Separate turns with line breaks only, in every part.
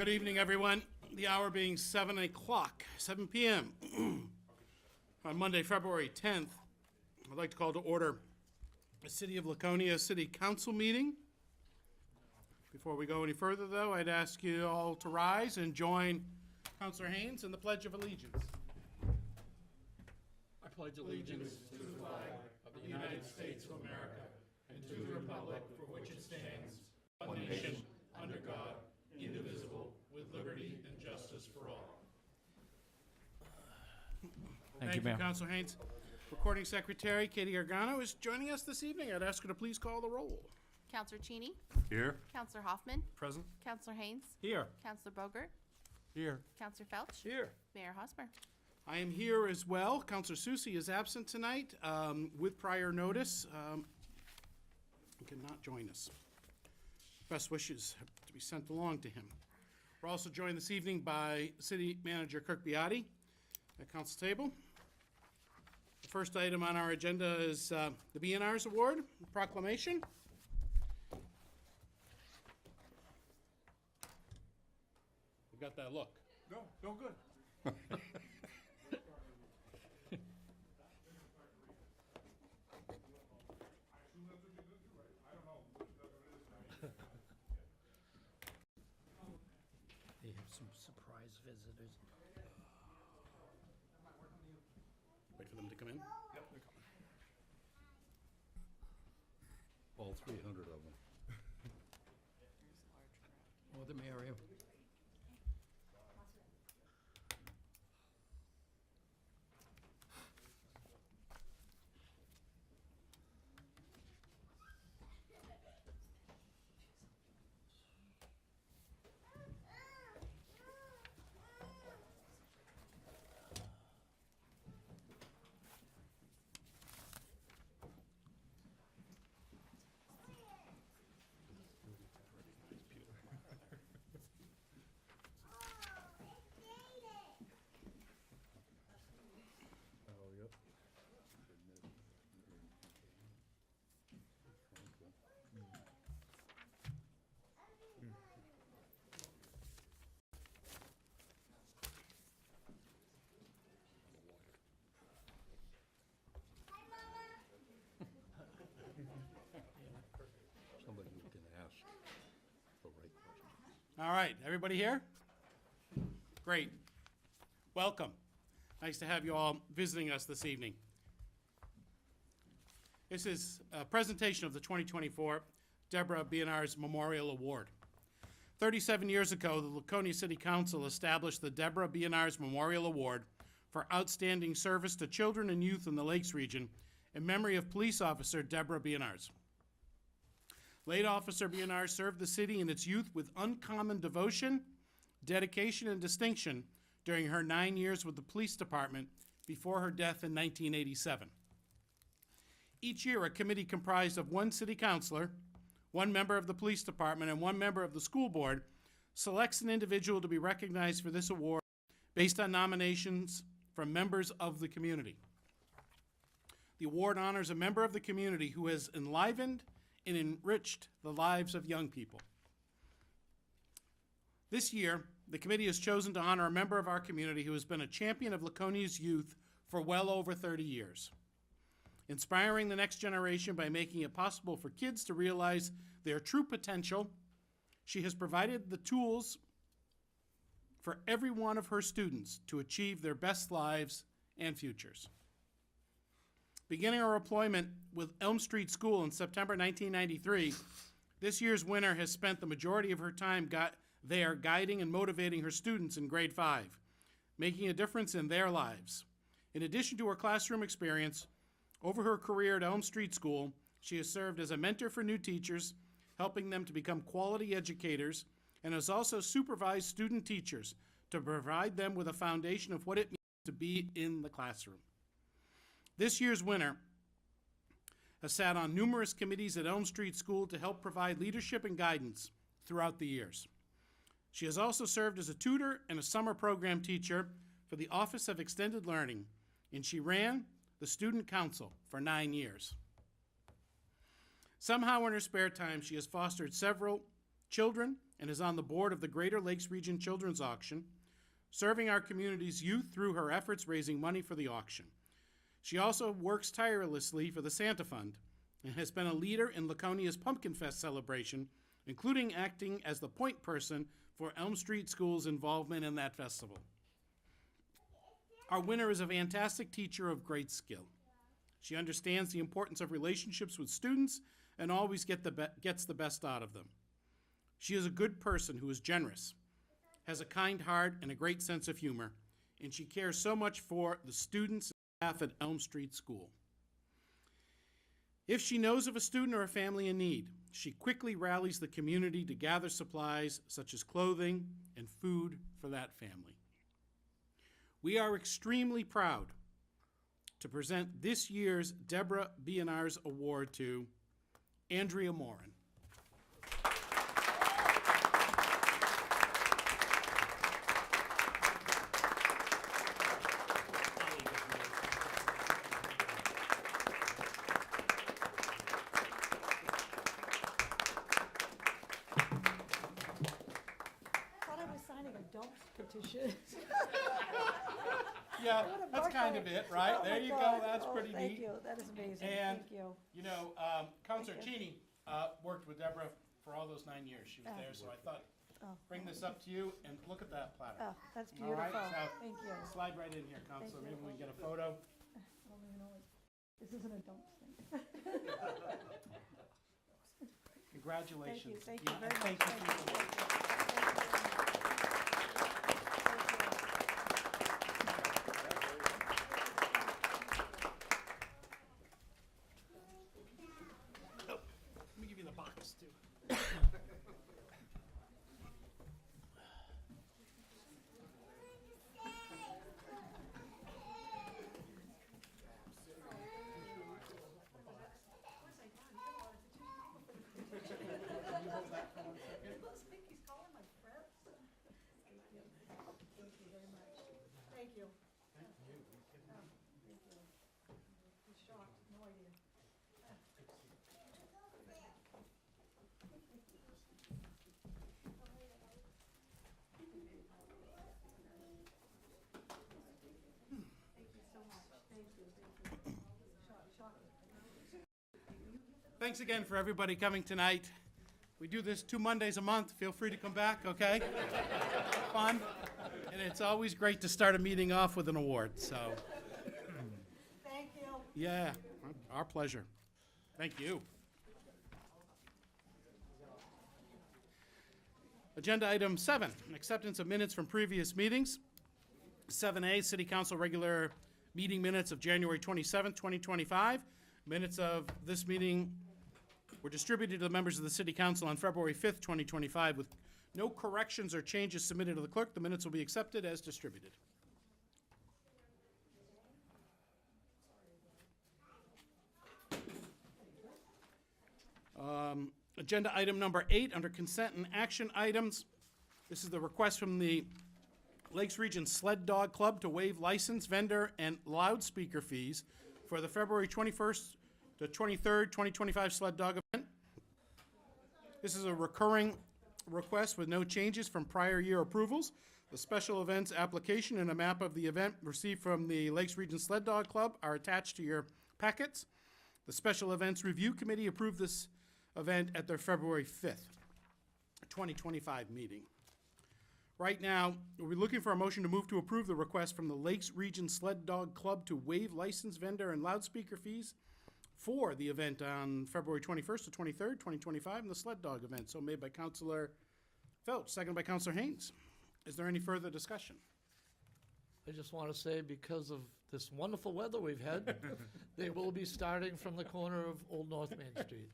Good evening, everyone. The hour being 7 p.m. on Monday, February 10th, I'd like to call to order the City of Laconia City Council meeting. Before we go any further, though, I'd ask you all to rise and join Councilor Haynes in the Pledge of Allegiance. I pledge allegiance to the flag of the United States of America and to the republic for which it stands, one nation, under God, indivisible, with liberty and justice for all. Thank you, Councilor Haynes. Recording Secretary Katie Argano is joining us this evening. I'd ask her to please call the roll.
Counselor Cheney.
Here.
Counselor Hoffman.
Present.
Counselor Haynes.
Here.
Counselor Bogert.
Here.
Counselor Felch.
Here.
Mayor Hosmer.
I am here as well. Counselor Susie is absent tonight with prior notice. He cannot join us. Best wishes have to be sent along to him. We're also joined this evening by City Manager Kirk Beati at council table. The first item on our agenda is the B&R's Award proclamation. You got that look.
No good.
They have some surprise visitors.
Wait for them to come in.
Yep, they're coming. All 300 of them.
More the merrier.
Oh, yep. Somebody who can ask the right question.
All right, everybody here? Great. Welcome. Nice to have you all visiting us this evening. This is a presentation of the 2024 Deborah B&R's Memorial Award. 37 years ago, the Laconia City Council established the Deborah B&R's Memorial Award for outstanding service to children and youth in the Lakes region in memory of police officer Deborah B&R's. Late Officer B&R served the city and its youth with uncommon devotion, dedication, and distinction during her 9 years with the police department before her death in 1987. Each year, a committee comprised of one city councilor, one member of the police department, and one member of the school board selects an individual to be recognized for this award based on nominations from members of the community. The award honors a member of the community who has enlivened and enriched the lives of young people. This year, the committee has chosen to honor a member of our community who has been a champion of Laconia's youth for well over 30 years. Inspiring the next generation by making it possible for kids to realize their true potential, she has provided the tools for every one of her students to achieve their best lives and futures. Beginning her employment with Elm Street School in September 1993, this year's winner has spent the majority of her time there guiding and motivating her students in grade 5, making a difference in their lives. In addition to her classroom experience, over her career at Elm Street School, she has served as a mentor for new teachers, helping them to become quality educators, and has also supervised student teachers to provide them with a foundation of what it means to be in the classroom. This year's winner has sat on numerous committees at Elm Street School to help provide leadership and guidance throughout the years. She has also served as a tutor and a summer program teacher for the Office of Extended Learning, and she ran the Student Council for 9 years. Somehow in her spare time, she has fostered several children and is on the board of the Greater Lakes Region Children's Auction, serving our community's youth through her efforts raising money for the auction. She also works tirelessly for the Santa Fund and has been a leader in Laconia's Pumpkin Fest celebration, including acting as the point person for Elm Street School's involvement in that festival. Our winner is a fantastic teacher of great skill. She understands the importance of relationships with students and always gets the best out of them. She is a good person who is generous, has a kind heart and a great sense of humor, and she cares so much for the students and staff at Elm Street School. If she knows of a student or a family in need, she quickly rallies the community to gather supplies such as clothing and food for that family. We are extremely proud to present this year's Deborah Bionars Award to Andrea Morin.
Thought I was signing a dump petition.
Yeah,
What a
that's kind of
birthday.
it, right?
Oh
There
my
you
God.
go, that's
Oh,
pretty
Thank
neat.
you, that is amazing,
And,
thank you.
you know, Counselor Cheney worked with Deborah for all those 9 years. She was there, so I thought,
Oh,
bring this up to you and look at that platter.
Oh, that's
All right,
beautiful,
so
thank you.
slide right in here, Counselor.
you.
Maybe we can get a photo.
I don't even know what, this isn't a dump thing.
Congratulations.
Thank you very much.
Thank you for your work. Oh, let me give you the box, too.
Thank you. He's shocked, no idea.
Thanks again for everybody coming tonight. We do this 2 Mondays a month. Feel free to come back, okay? Fun. And it's always great to start a meeting off with an award, so,
Thank you.
yeah, our pleasure. Thank you. Agenda item 7, acceptance of minutes from previous meetings. 7A, City Council regular meeting minutes of January 27th, 2025. Minutes of this meeting were distributed to the members of the City Council on February 5th, 2025. With no corrections or changes submitted to the clerk, the minutes will be accepted as distributed. Agenda item number 8, under consent and action items. This is the request from the Lakes Region Sled Dog Club to waive license, vendor, and loudspeaker fees for the February 21st to 23rd, 2025 sled dog event. This is a recurring request with no changes from prior year approvals. The special events application and a map of the event received from the Lakes Region Sled Dog Club are attached to your packets. The Special Events Review Committee approved this event at their February 5th, 2025 meeting. Right now, we're looking for a motion to move to approve the request from the Lakes Region Sled Dog Club to waive license, vendor, and loudspeaker fees for the event on February 21st to 23rd, 2025, and the sled dog event. So made by Councilor Felch, seconded by Councilor Haynes. Is there any further discussion?
I just want to say, because of this wonderful weather we've had, they will be starting from the corner of Old North Main Street.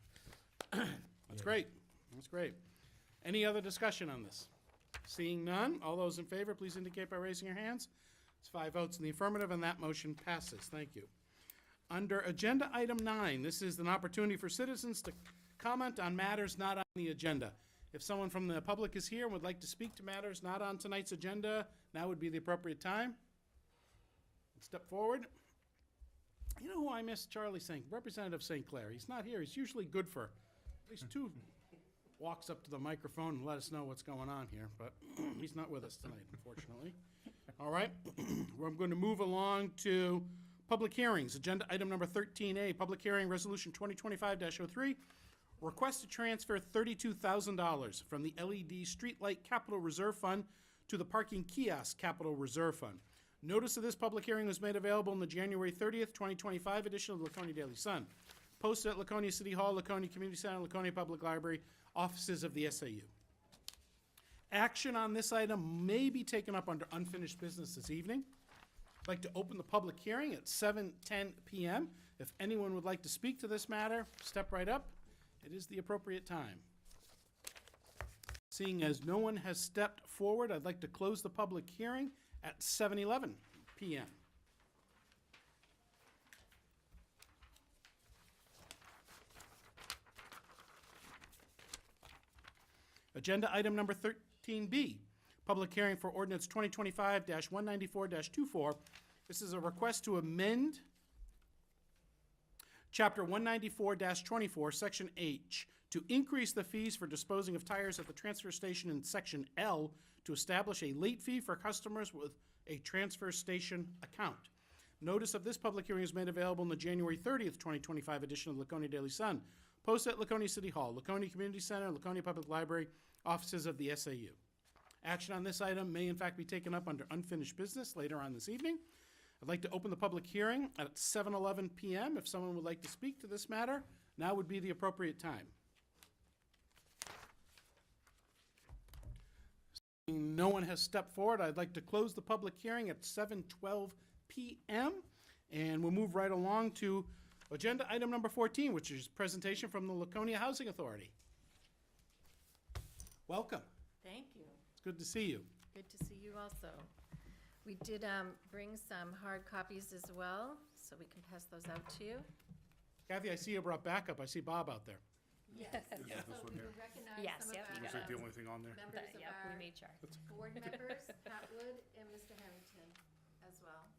That's great. That's great. Any other discussion on this? Seeing none, all those in favor, please indicate by raising your hands. It's 5 votes in the affirmative, and that motion passes. Thank you. Under agenda item 9, this is an opportunity for citizens to comment on matters not on the agenda. If someone from the public is here and would like to speak to matters not on tonight's agenda, now would be the appropriate time. Step forward. You know who I miss? Charlie Representative St. Clair. He's not here. He's usually good for at least walks up to the microphone and let us know what's going on here, but he's not with us tonight, unfortunately. All right, I'm going to move along to public hearings. Agenda item number 13A, public hearing resolution 2025-03. Request to transfer $32,000 from the LED Streetlight Capital Reserve Fund to the Parking Kiosk Capital Reserve Fund. Notice of this public hearing was made available in the January 30th, 2025 edition of the Laconia Daily Sun. Posted at Laconia City Hall, Laconia Community Center, Laconia Public Library, offices of the SAU. Action on this item may be taken up under unfinished business this evening. I'd like to open the public hearing at 7:10 p.m. If anyone would like to speak to this matter, step right up. It is the appropriate time. Seeing as no one has stepped forward, I'd like to close the public hearing at 7:11 p.m. Agenda item number 13B, public hearing for ordinance 2025-194-24. This is a request to amend Chapter 194-24, Section H, to increase the fees for disposing of tires at the transfer station in Section L to establish a late fee for customers with a transfer station account. Notice of this public hearing is made available in the January 30th, 2025 edition of the Laconia Daily Sun. Posted at Laconia City Hall, Laconia Community Center, Laconia Public Library, offices of the SAU. Action on this item may in fact be taken up under unfinished business later on this evening. I'd like to open the public hearing at 7:11 p.m. If someone would like to speak to this matter, now would be the appropriate time. Seeing no one has stepped forward, I'd like to close the public hearing at 7:12 p.m. And we'll move right along to agenda item number 14, which is presentation from the Laconia Housing Authority. Welcome.
Thank you.
It's good to see you.
Good to see you also. We did bring some hard copies as well, so we can pass those out to you.
Kathy, I see you brought backup. I see Bob out there.
Yes.
Yeah, this one
So we
here.
recognize
Yes,
some
yep,
of
you
our
got it.
The only thing on there?
members of
Yep, we
our
made sure.
board members, Pat Wood and Mr. Harrington as well.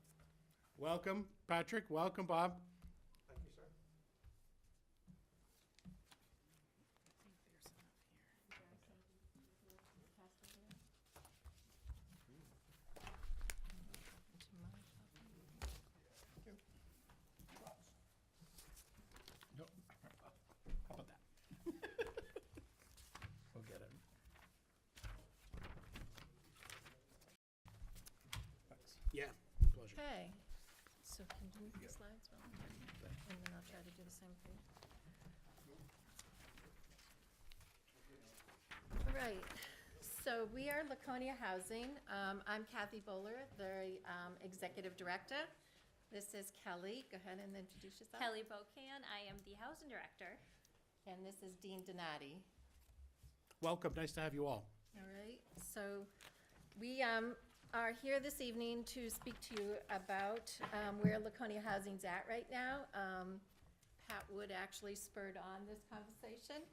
Welcome, Patrick. Welcome, Bob.
Thank you, sir.
No. How about that? We'll get it. Thanks. Yeah, pleasure.
Okay, so can you move the slides, Will? And then I'll try to do the same for you. All right, so we are Laconia Housing. I'm Kathy Bowler, the Executive Director. This is Kelly. Go ahead and introduce yourself.
Kelly Bocan, I am the Housing Director.
And this is Dean Donati.
Welcome. Nice to have you all.
All right, so we are here this evening to speak to you about where Laconia Housing's at right now. Pat Wood actually spurred on this conversation.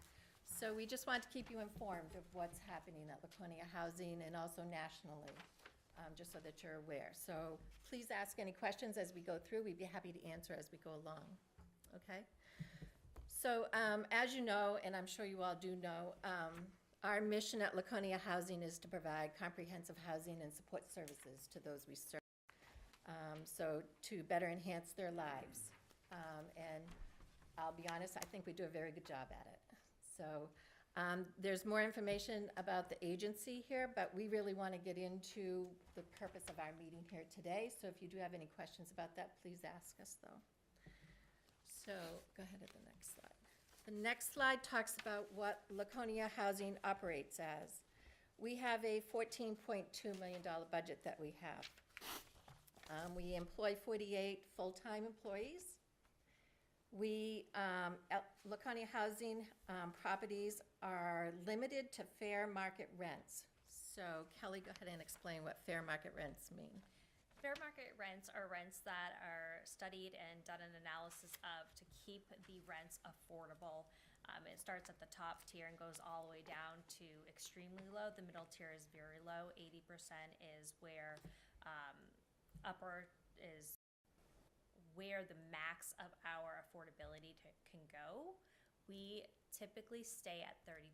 So we just want to keep you informed of what's happening at Laconia Housing and also nationally, just so that you're aware. So please ask any questions as we go through. We'd be happy to answer as we go along, okay? So as you know, and I'm sure you all do know, our mission at Laconia Housing is to provide comprehensive housing and support services to those we serve. So to better enhance their lives. And I'll be honest, I think we do a very good job at it. So there's more information about the agency here, but we really want to get into the purpose of our meeting here today. So if you do have any questions about that, please ask us though. So go ahead to the next slide. The next slide talks about what Laconia Housing operates as. We have a $14.2 million budget that we have. We employ 48 full-time employees. We, Laconia Housing properties are limited to fair market rents. So Kelly, go ahead and explain what fair market rents mean.
Fair market rents are rents that are studied and done an analysis of to keep the rents affordable. It starts at the top tier and goes all the way down to extremely low. The middle tier is very low. 80% is where upper is where the max of our affordability can go. We typically stay at 30%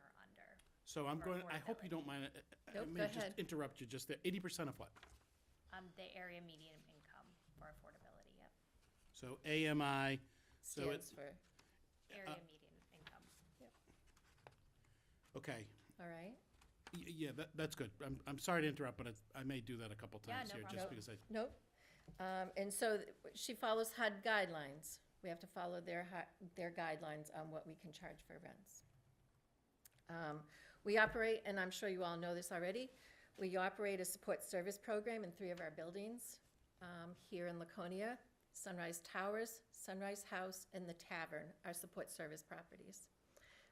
or under.
So I'm
For
going, I hope you
affordability.
don't mind, I
Nope,
may
go
just
ahead.
interrupt you just there. 80% of what?
The area median income for affordability, yep.
So AMI, so
Stands
it's,
for,
Area median income.
okay.
all right?
Yeah, that's good. I'm sorry to interrupt, but I may do that a couple
Yeah,
times
no
here,
problem.
just because I,
Nope. And so she follows HUD guidelines. We have to follow their guidelines on what we can charge for rents. We operate, and I'm sure you all know this already, we operate a support service program in 3 of our buildings here in Laconia. Sunrise Towers, Sunrise House, and the Tavern are support service properties.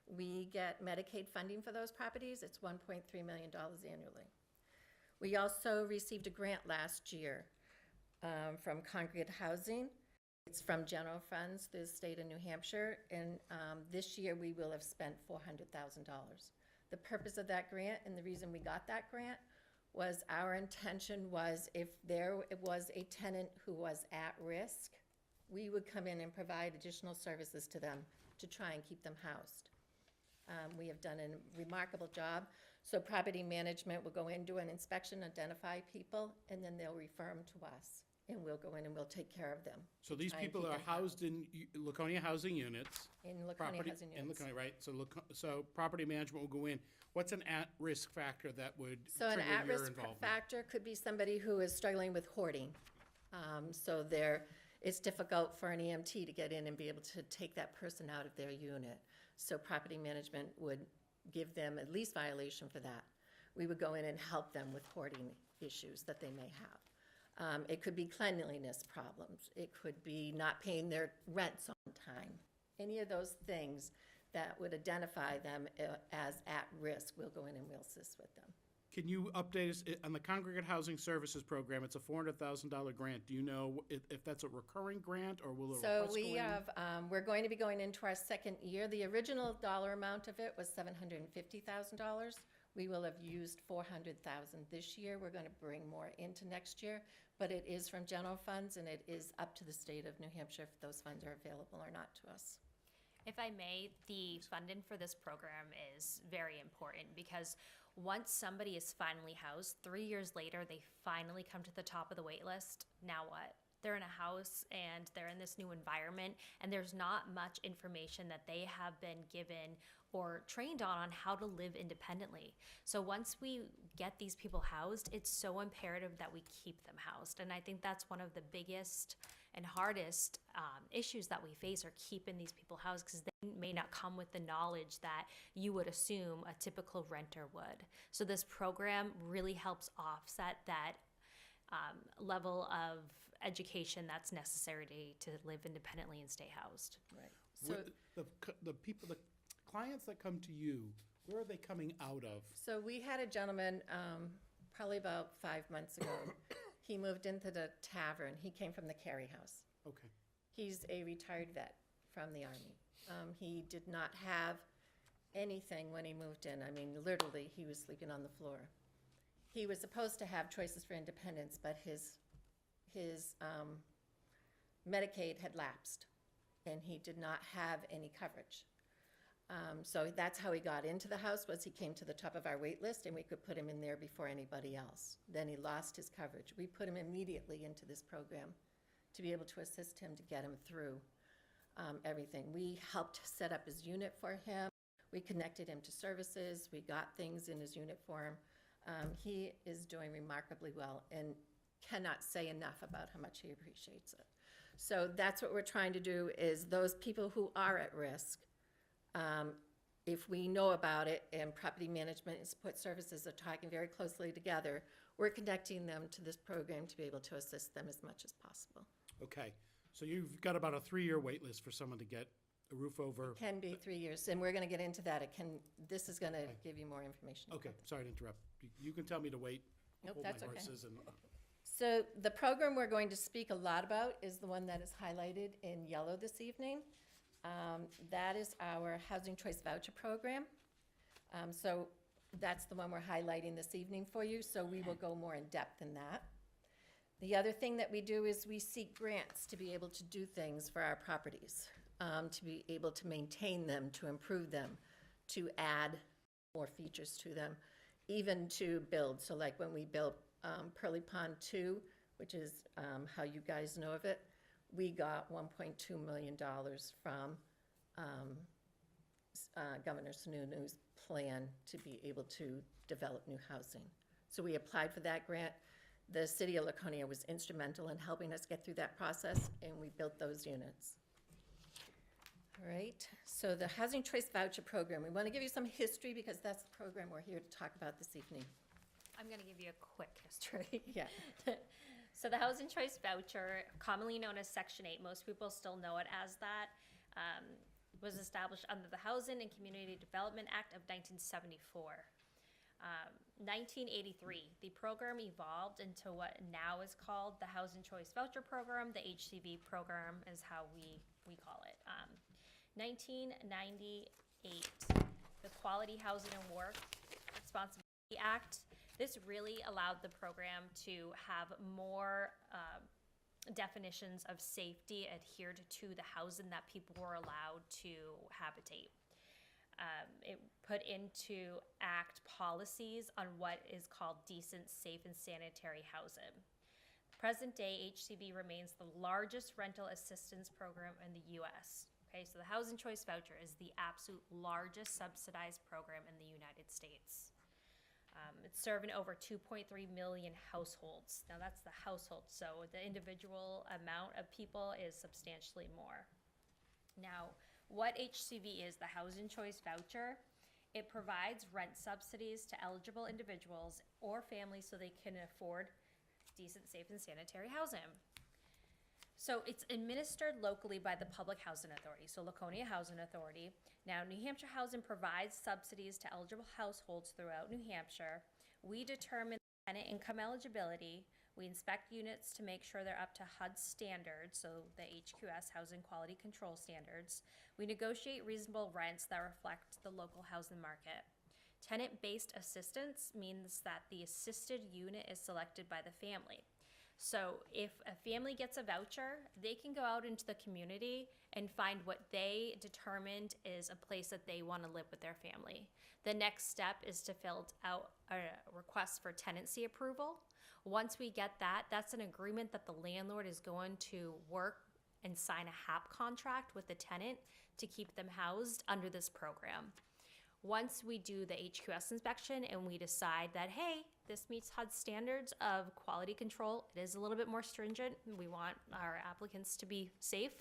We get Medicaid funding for those properties. It's $1.3 million annually. We also received a grant last year from Congregate Housing. It's from general funds, the state of New Hampshire, and this year we will have spent $400,000. The purpose of that grant and the reason we got that grant was our intention was if there was a tenant who was at risk, we would come in and provide additional services to them to try and keep them housed. We have done a remarkable job. So property management will go in, do an inspection, identify people, and then they'll refer them to us. And we'll go in and we'll take care of them
so these
Try and
people
keep
are
them
housed in Laconia housing units.
in Laconia
Property
Housing
in
Units.
Laconia, right? So so property management will go in. What's an at-risk factor that would
So an
trigger your
at-risk
involvement?
factor could be somebody who is struggling with hoarding. So it's difficult for an EMT to get in and be able to take that person out of their unit. So property management would give them at least violation for that. We would go in and help them with hoarding issues that they may have. It could be cleanliness problems. It could be not paying their rents on time. Any of those things that would identify them as at risk, we'll go in and we'll assist with them.
Can you update us on the Congregate Housing Services Program? It's a $400,000 grant. Do you know if that's a recurring grant or will a
So
request go
we
in?
have, we're going to be going into our second year. The original dollar amount of it was $750,000. We will have used $400,000 this year. We're going to bring more into next year, but it is from general funds and it is up to the state of New Hampshire if those funds are available or not to us.
If I may, the funding for this program is very important because once somebody is finally housed, 3 years later, they finally come to the top of the wait list. Now what? They're in a house and they're in this new environment and there's not much information that they have been given or trained on how to live independently. So once we get these people housed, it's so imperative that we keep them housed. And I think that's one of the biggest and hardest issues that we face are keeping these people housed because they may not come with the knowledge that you would assume a typical renter would. So this program really helps offset that level of education that's necessary to live independently and stay housed.
Right. So,
The people, the clients that come to you, where are they coming out of?
so we had a gentleman, probably about 5 months ago. He moved into the Tavern. He came from the Carey House.
Okay.
He's a retired vet from the Army. He did not have anything when he moved in. I mean, literally, he was sleeping on the floor. He was supposed to have Choices for Independence, but his Medicaid had lapsed, and he did not have any coverage. So that's how he got into the house, was he came to the top of our wait list, and we could put him in there before anybody else. Then he lost his coverage. We put him immediately into this program to be able to assist him to get him through everything. We helped set up his unit for him. We connected him to services. We got things in his unit for him. He is doing remarkably well and cannot say enough about how much he appreciates it. So that's what we're trying to do is those people who are at risk, if we know about it and property management and support services are talking very closely together, we're connecting them to this program to be able to assist them as much as possible.
Okay. So you've got about a 3-year wait list for someone to get a roof over.
Can be 3 years, and we're gonna get into that. This is gonna give you more information.
Okay, sorry to interrupt. You can tell me to wait.
Nope,
Hold
that's
my
okay.
horses and
So the program we're going to speak a lot about is the one that is highlighted in yellow this evening. That is our Housing Choice Voucher Program. So that's the one we're highlighting this evening for you, so we will go more in depth in that. The other thing that we do is we seek grants to be able to do things for our properties. to be able to maintain them, to improve them, to add more features to them, even to build. So like when we built Pearly Pond 2, which is how you guys know of it, we got $1.2 million from Governor Sununu's plan to be able to develop new housing. So we applied for that grant. The city of Laconia was instrumental in helping us get through that process, and we built those units. All right, so the Housing Choice Voucher Program, we want to give you some history because that's the program we're here to talk about this evening.
I'm gonna give you a quick history.
Yeah.
So the Housing Choice Voucher, commonly known as Section 8, most people still know it as that, was established under the Housing and Community Development Act of 1974. 1983, the program evolved into what now is called the Housing Choice Voucher Program. The HCV program is how we call it. 1998, the Quality Housing and Work Responsibility Act. This really allowed the program to have more definitions of safety adhered to the housing that people were allowed to habitate. It put into act policies on what is called decent, safe, and sanitary housing. Present day, HCV remains the largest rental assistance program in the U.S. Okay, so the Housing Choice Voucher is the absolute largest subsidized program in the United States. It's serving over 2.3 million households. Now that's the household, so the individual amount of people is substantially more. Now, what HCV is, the Housing Choice Voucher, it provides rent subsidies to eligible individuals or families so they can afford decent, safe, and sanitary housing. So it's administered locally by the Public Housing Authority, so Laconia Housing Authority. Now, New Hampshire Housing provides subsidies to eligible households throughout New Hampshire. We determine tenant income eligibility. We inspect units to make sure they're up to HUD standards, so the HQS, Housing Quality Control Standards. We negotiate reasonable rents that reflect the local housing market. Tenant-based assistance means that the assisted unit is selected by the family. So if a family gets a voucher, they can go out into the community and find what they determined is a place that they want to live with their family. The next step is to fill out a request for tenancy approval. Once we get that, that's an agreement that the landlord is going to work and sign a HAP contract with the tenant to keep them housed under this program. Once we do the HQS inspection and we decide that, hey, this meets HUD standards of quality control, it is a little bit more stringent, we want our applicants to be safe,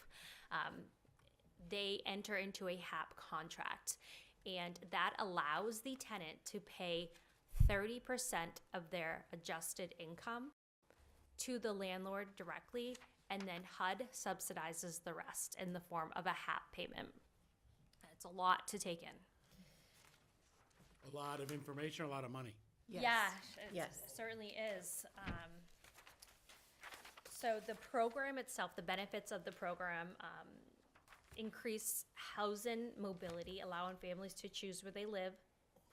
they enter into a HAP contract. And that allows the tenant to pay 30% of their adjusted income to the landlord directly, and then HUD subsidizes the rest in the form of a HAP payment. It's a lot to take in.
A lot of information, a lot of money.
Yes.
Yeah,
Yes.
it certainly is. So the program itself, the benefits of the program, increase housing mobility, allowing families to choose where they live,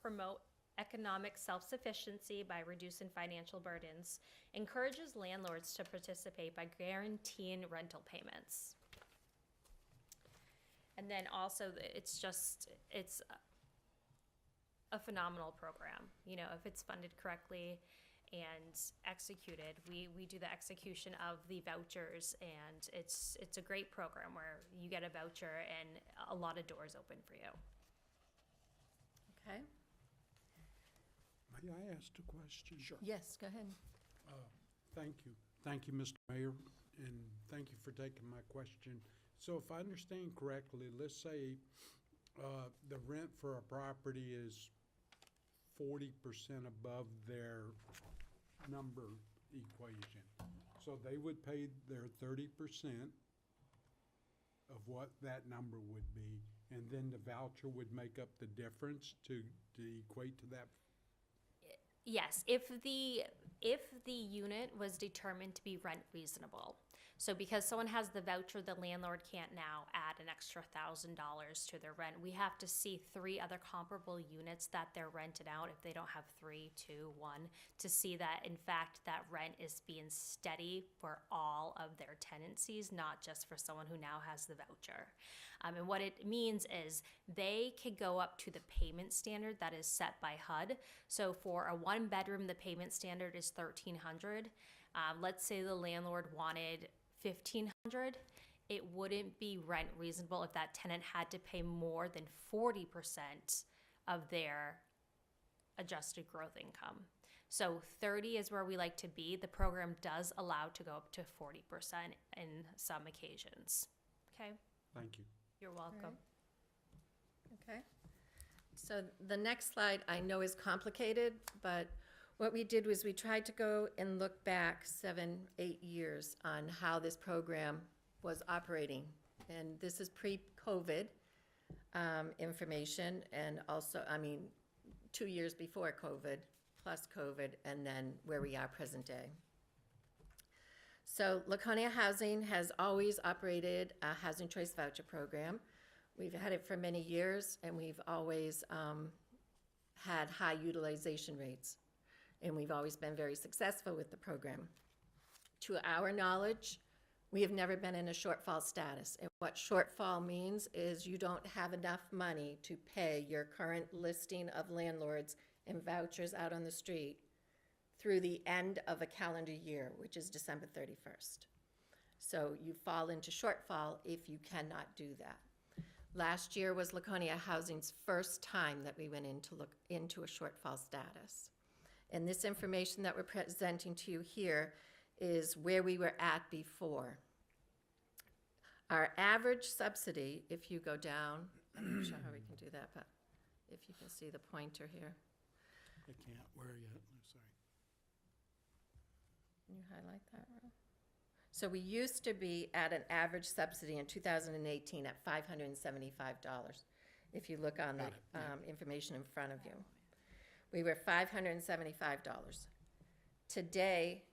promote economic self-sufficiency by reducing financial burdens, encourages landlords to participate by guaranteeing rental payments. And then also, it's a phenomenal program. You know, if it's funded correctly and executed, we do the execution of the vouchers, and it's a great program where you get a voucher and a lot of doors open for you.
Okay,
May I ask a question?
Sure.
yes, go ahead.
Thank you. Thank you, Mr. Mayor, and thank you for taking my question. So if I understand correctly, let's say the rent for a property is 40% above their number equation. So they would pay their 30% of what that number would be, and then the voucher would make up the difference to equate to that.
Yes, if the unit was determined to be rent reasonable. So because someone has the voucher, the landlord can't now add an extra $1,000 to their rent. We have to see 3 other comparable units that they're rented out, if they don't have 3, 2, 1, to see that in fact that rent is being steady for all of their tenancies, not just for someone who now has the voucher. And what it means is they could go up to the payment standard that is set by HUD. So for a 1-bedroom, the payment standard is $1,300. Let's say the landlord wanted $1,500. It wouldn't be rent reasonable if that tenant had to pay more than 40% of their adjusted gross income. So 30 is where we like to be. The program does allow to go up to 40% in some occasions. Okay,
Thank you.
you're welcome.
Okay. So the next slide I know is complicated, but what we did was we tried to go and look back 7, 8 years on how this program was operating. And this is pre-COVID information, and also, 2 years before COVID, plus COVID, and then where we are present day. So Laconia Housing has always operated a housing choice voucher program. We've had it for many years, and we've always had high utilization rates. And we've always been very successful with the program. To our knowledge, we have never been in a shortfall status. And what shortfall means is you don't have enough money to pay your current listing of landlords and vouchers out on the street through the end of a calendar year, which is December 31st. So you fall into shortfall if you cannot do that. Last year was Laconia Housing's first time that we went into a shortfall status. And this information that we're presenting to you here is where we were at before. Our average subsidy, if you go down, I'm not sure how we can do that, but if you can see the pointer here.
I can't, where yet? I'm sorry.
Can you highlight that, Ro? So we used to be at an average subsidy in 2018 at $575, if you look on the
Got it, yeah.
information in front of you. We were $575. Today,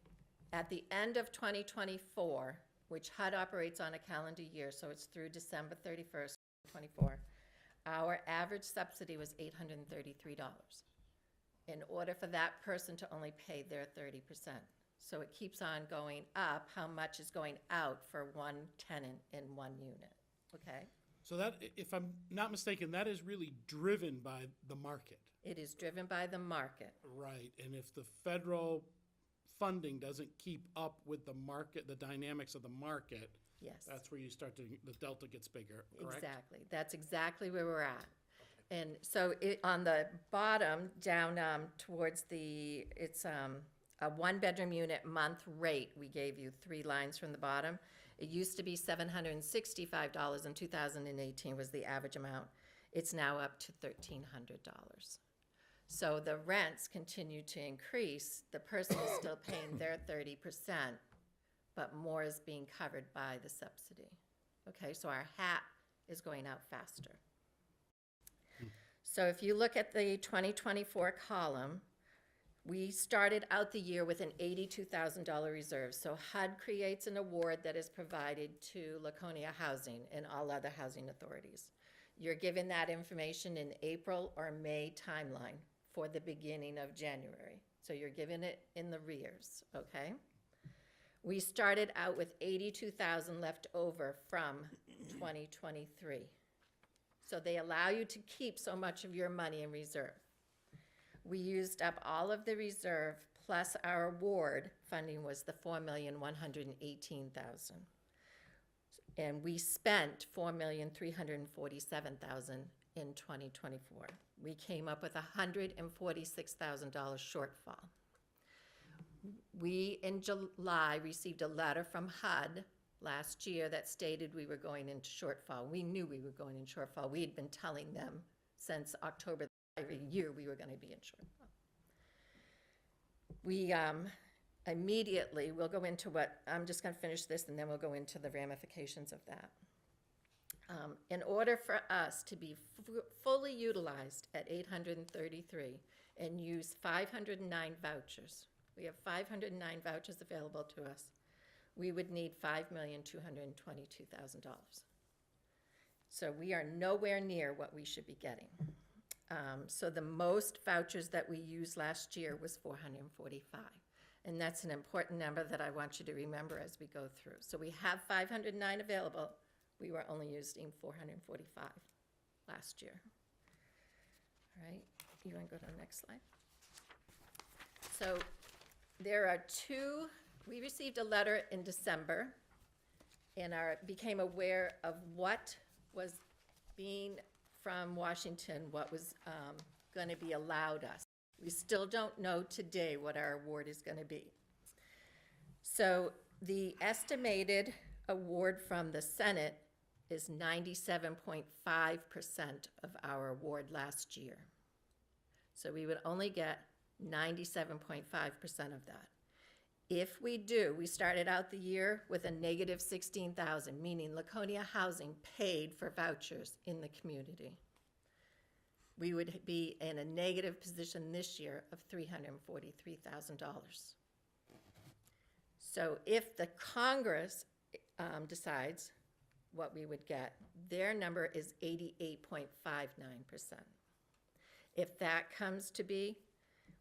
at the end of 2024, which HUD operates on a calendar year, so it's through December 31st, 2024, our average subsidy was $833 in order for that person to only pay their 30%. So it keeps on going up, how much is going out for one tenant in one unit, okay?
So that, if I'm not mistaken, that is really driven by the market.
It is driven by the market.
Right, and if the federal funding doesn't keep up with the market, the dynamics of the market,
Yes.
that's where you start to, the delta gets bigger, correct?
Exactly. That's exactly where we're at. And so on the bottom, down towards it's a 1-bedroom unit month rate. We gave you 3 lines from the bottom. It used to be $765 in 2018 was the average amount. It's now up to $1,300. So the rents continue to increase. The person is still paying their 30%, but more is being covered by the subsidy. Okay, so our hat is going out faster. So if you look at the 2024 column, we started out the year with an $82,000 reserve. So HUD creates an award that is provided to Laconia Housing and all other housing authorities. You're given that information in April or May timeline for the beginning of January. So you're given it in the rears, okay? We started out with $82,000 left over from 2023. So they allow you to keep so much of your money in reserve. We used up all of the reserve, plus our award funding was the $4,118,000. And we spent $4,347,000 in 2024. We came up with a $146,000 shortfall. We, in July, received a letter from HUD last year that stated we were going into shortfall. We knew we were going in shortfall. We had been telling them since October every year we were going to be in shortfall. We immediately, we'll go into I'm just going to finish this and then we'll go into the ramifications of that. In order for us to be fully utilized at 833 and use 509 vouchers, we have 509 vouchers available to us. we would need $5,222,000. So we are nowhere near what we should be getting. So the most vouchers that we used last year was 445. And that's an important number that I want you to remember as we go through. So we have 509 available. We were only using 445 last year. All right, you want to go to the next slide? So there are two, we received a letter in December and became aware of what was being from Washington, what was going to be allowed us. We still don't know today what our award is going to be. So the estimated award from the Senate is 97.5% of our award last year. So we would only get 97.5% of that. If we do, we started out the year with a negative 16,000, meaning Laconia Housing paid for vouchers in the community. We would be in a negative position this year of $343,000. So if the Congress decides what we would get, their number is 88.59%. If that comes to be,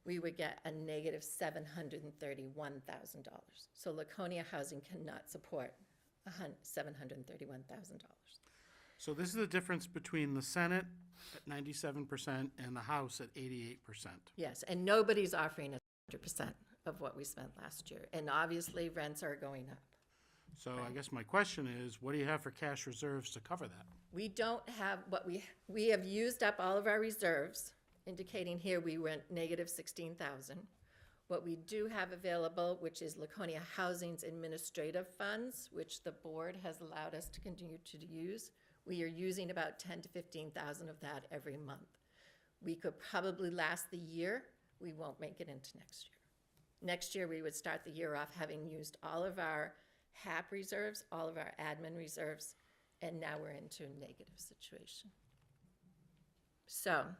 we would get a negative $731,000. So Laconia Housing cannot support $731,000.
So this is the difference between the Senate at 97% and the House at 88%.
Yes, and nobody's offering us 100% of what we spent last year. And obviously, rents are going up.
So I guess my question is, what do you have for cash reserves to cover that?
We don't have what we have used up all of our reserves, indicating here we went negative 16,000. What we do have available, which is Laconia Housing's administrative funds, which the board has allowed us to continue to use. We are using about 10 to 15,000 of that every month. We could probably last the year. We won't make it into next year. Next year, we would start the year off having used all of our HAP reserves, all of our admin reserves, and now we're into a negative situation. So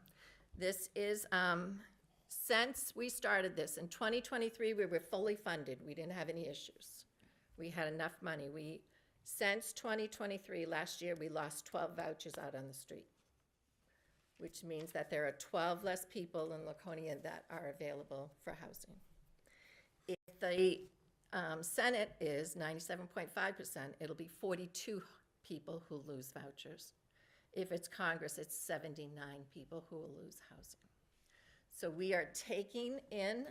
this is, since we started this, in 2023, we were fully funded. We didn't have any issues. We had enough money. Since 2023, last year, we lost 12 vouchers out on the street, which means that there are 12 less people in Laconia that are available for housing. If the Senate is 97.5%, it'll be 42 people who lose vouchers. If it's Congress, it's 79 people who will lose housing. So we are taking in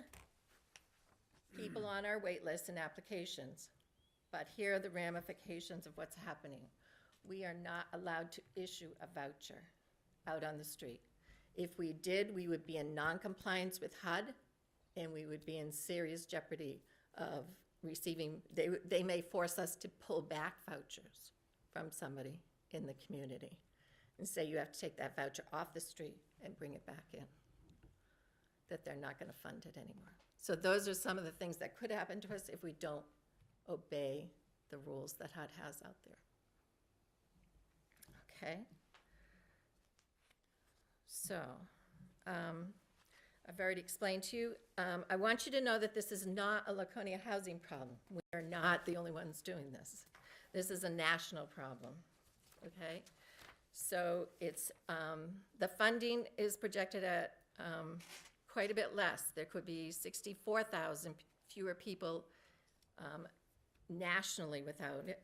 people on our wait list and applications, but here are the ramifications of what's happening. We are not allowed to issue a voucher out on the street. If we did, we would be in non-compliance with HUD, and we would be in serious jeopardy of receiving, they may force us to pull back vouchers from somebody in the community and say you have to take that voucher off the street and bring it back in, that they're not going to fund it anymore. So those are some of the things that could happen to us if we don't obey the rules that HUD has out there. Okay. So, I've already explained to you. I want you to know that this is not a Laconia housing problem. We are not the only ones doing this. This is a national problem, okay? So it's, the funding is projected at quite a bit less. There could be 64,000 fewer people nationally without it,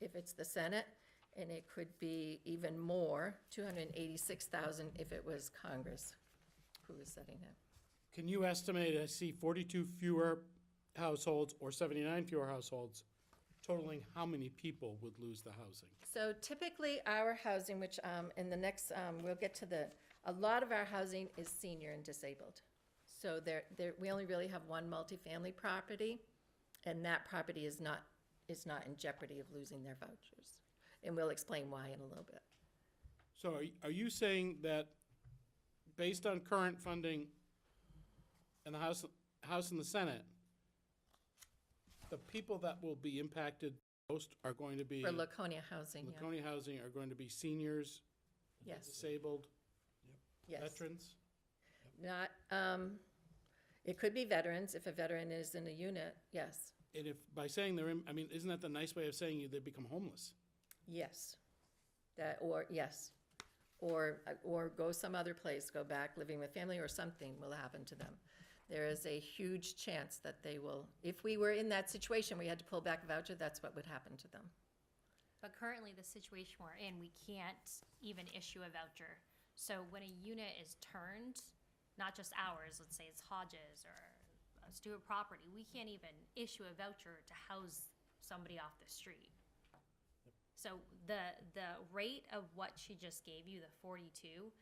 if it's the Senate, and it could be even more, 286,000 if it was Congress who was setting it.
Can you estimate, I see 42 fewer households or 79 fewer households, totaling how many people would lose the housing?
So typically, our housing, which in the next, we'll get to a lot of our housing is senior and disabled. So we only really have one multifamily property, and that property is not in jeopardy of losing their vouchers. And we'll explain why in a little bit.
So are you saying that based on current funding in the House and the Senate, the people that will be impacted most are going to be
For Laconia housing, yeah.
Laconia housing are going to be seniors,
Yes,
disabled,
yes.
veterans?
Not, it could be veterans, if a veteran is in a unit, yes.
And if, by saying they're in, I mean, isn't that the nice way of saying they become homeless?
Yes. That, or, yes. Or go some other place, go back living with family, or something will happen to them. There is a huge chance that they will, if we were in that situation, we had to pull back a voucher, that's what would happen to them.
But currently, the situation we're in, we can't even issue a voucher. So when a unit is turned, not just ours, let's say it's Hodges or a Stewart property, we can't even issue a voucher to house somebody off the street. So the rate of what she just gave you, the 42,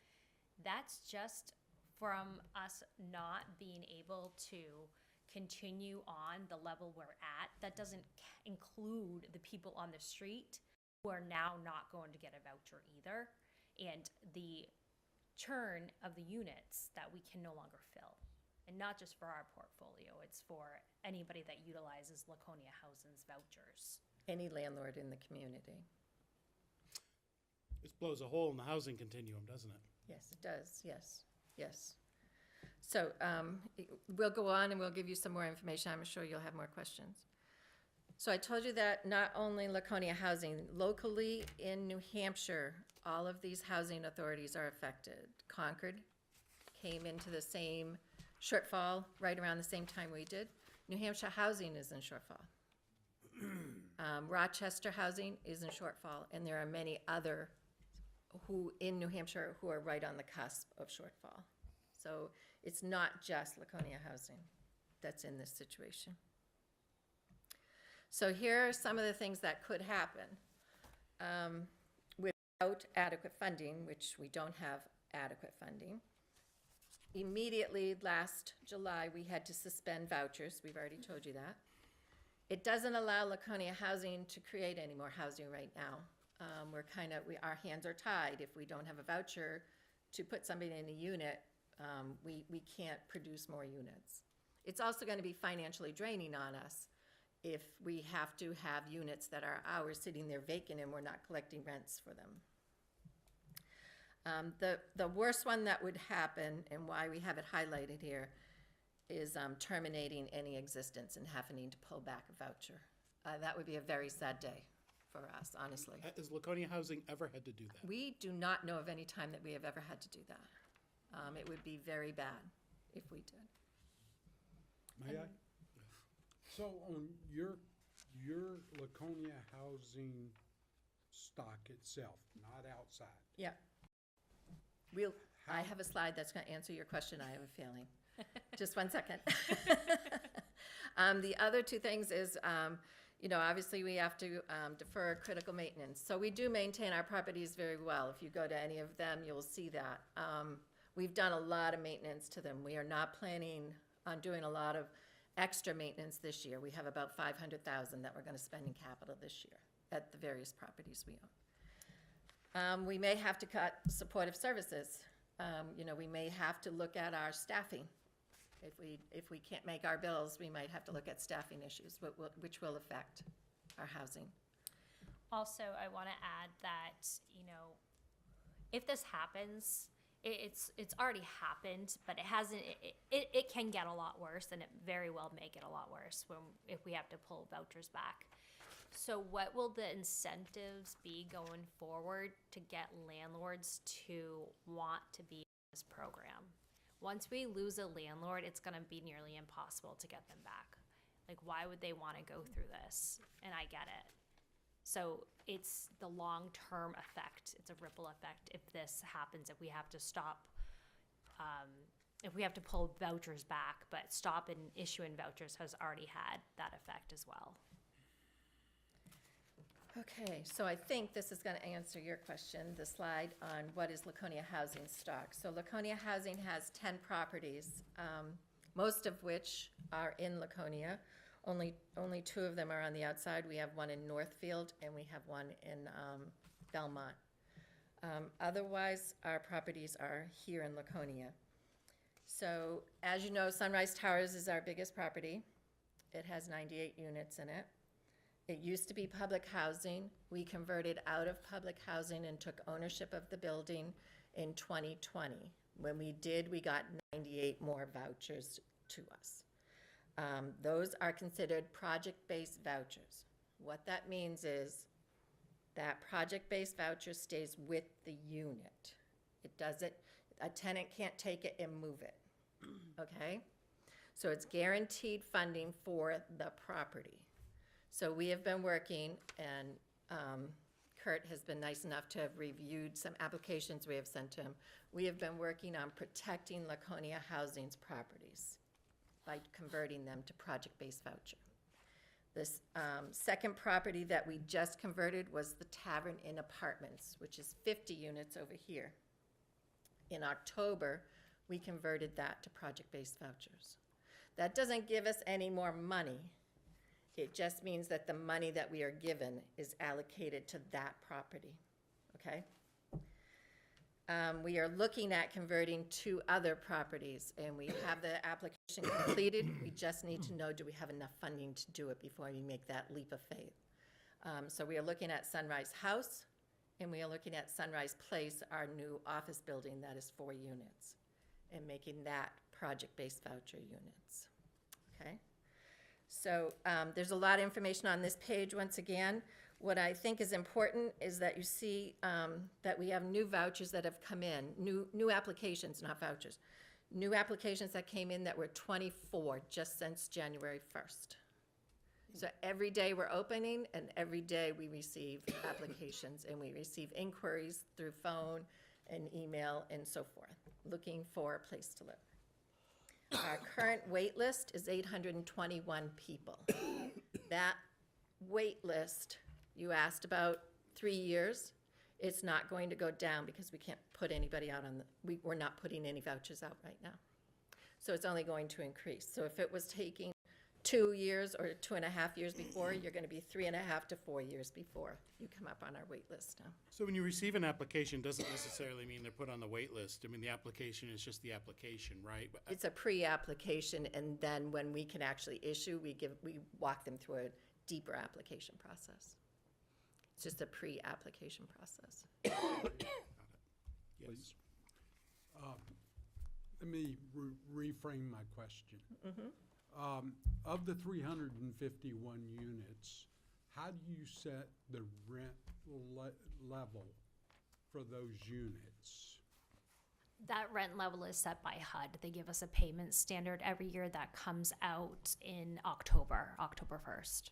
that's just from us not being able to continue on the level we're at. That doesn't include the people on the street who are now not going to get a voucher either, and the churn of the units that we can no longer fill. And not just for our portfolio, it's for anybody that utilizes Laconia Housing's vouchers.
Any landlord in the community.
This blows a hole in the housing continuum, doesn't it?
Yes, it does, yes, yes. So we'll go on and we'll give you some more information. I'm sure you'll have more questions. So I told you that not only Laconia Housing, locally in New Hampshire, all of these housing authorities are affected. Concord came into the same shortfall right around the same time we did. New Hampshire Housing is in shortfall. Rochester Housing is in shortfall, and there are many other who in New Hampshire who are right on the cusp of shortfall. So it's not just Laconia Housing that's in this situation. So here are some of the things that could happen without adequate funding, which we don't have adequate funding. Immediately last July, we had to suspend vouchers. We've already told you that. It doesn't allow Laconia Housing to create any more housing right now. Our hands are tied. If we don't have a voucher to put somebody in a unit, we can't produce more units. It's also going to be financially draining on us if we have to have units that are ours sitting there vacant and we're not collecting rents for them. The worst one that would happen, and why we have it highlighted here, is terminating any existence and having to pull back a voucher. That would be a very sad day for us, honestly.
Has Laconia Housing ever had to do that?
We do not know of any time that we have ever had to do that. It would be very bad if we did.
May I? So on your Laconia Housing stock itself, not outside,
Yeah. I have a slide that's going to answer your question, I have a feeling. Just one second. The other two things is, obviously we have to defer critical maintenance. So we do maintain our properties very well. If you go to any of them, you'll see that. We've done a lot of maintenance to them. We are not planning on doing a lot of extra maintenance this year. We have about $500,000 that we're going to spend in capital this year at the various properties we own. We may have to cut supportive services. We may have to look at our staffing. If we can't make our bills, we might have to look at staffing issues, which will affect our housing.
Also, I want to add that, if this happens, it's already happened, but it hasn't, it can get a lot worse, and it very well may get a lot worse if we have to pull vouchers back. So what will the incentives be going forward to get landlords to want to be in this program? Once we lose a landlord, it's going to be nearly impossible to get them back. Like, why would they want to go through this? And I get it. So it's the long-term effect. It's a ripple effect if this happens, if we have to stop, if we have to pull vouchers back, but stop and issuing vouchers has already had that effect as well.
Okay, so I think this is going to answer your question, the slide on what is Laconia Housing stock. So Laconia Housing has 10 properties, most of which are in Laconia. Only 2 of them are on the outside. We have one in Northfield and we have one in Belmont. Otherwise, our properties are here in Laconia. So as you know, Sunrise Towers is our biggest property. It has 98 units in it. It used to be public housing. We converted out of public housing and took ownership of the building in 2020. When we did, we got 98 more vouchers to us. Those are considered project-based vouchers. What that means is that project-based voucher stays with the unit. It doesn't, a tenant can't take it and move it, okay? So it's guaranteed funding for the property. So we have been working, and Kurt has been nice enough to have reviewed some applications we have sent to him. We have been working on protecting Laconia Housing's properties by converting them to project-based voucher. This second property that we just converted was the Tavern Inn Apartments, which is 50 units over here. In October, we converted that to project-based vouchers. That doesn't give us any more money. It just means that the money that we are given is allocated to that property, okay? We are looking at converting 2 other properties, and we have the application completed. We just need to know, do we have enough funding to do it before we make that leap of faith? So we are looking at Sunrise House, and we are looking at Sunrise Place, our new office building that is 4 units, and making that project-based voucher units, okay? So there's a lot of information on this page once again. What I think is important is that you see that we have new vouchers that have come in, new applications, not vouchers. New applications that came in that were 24 just since January 1st. So every day we're opening, and every day we receive applications, and we receive inquiries through phone and email and so forth, looking for a place to live. Our current wait list is 821 people. That wait list, you asked about 3 years. It's not going to go down because we can't put anybody out on the, we're not putting any vouchers out right now. So it's only going to increase. So if it was taking 2 years or 2.5 years before, you're going to be 3.5 to 4 years before you come up on our wait list now.
So when you receive an application, doesn't necessarily mean they're put on the wait list. I mean, the application is just the application, right?
It's a pre-application, and then when we can actually issue, we walk them through a deeper application process. It's just a pre-application process.
Yes.
Let me reframe my question. Of the 351 units, how do you set the rent level for those units?
That rent level is set by HUD. They give us a payment standard every year that comes out in October 1st.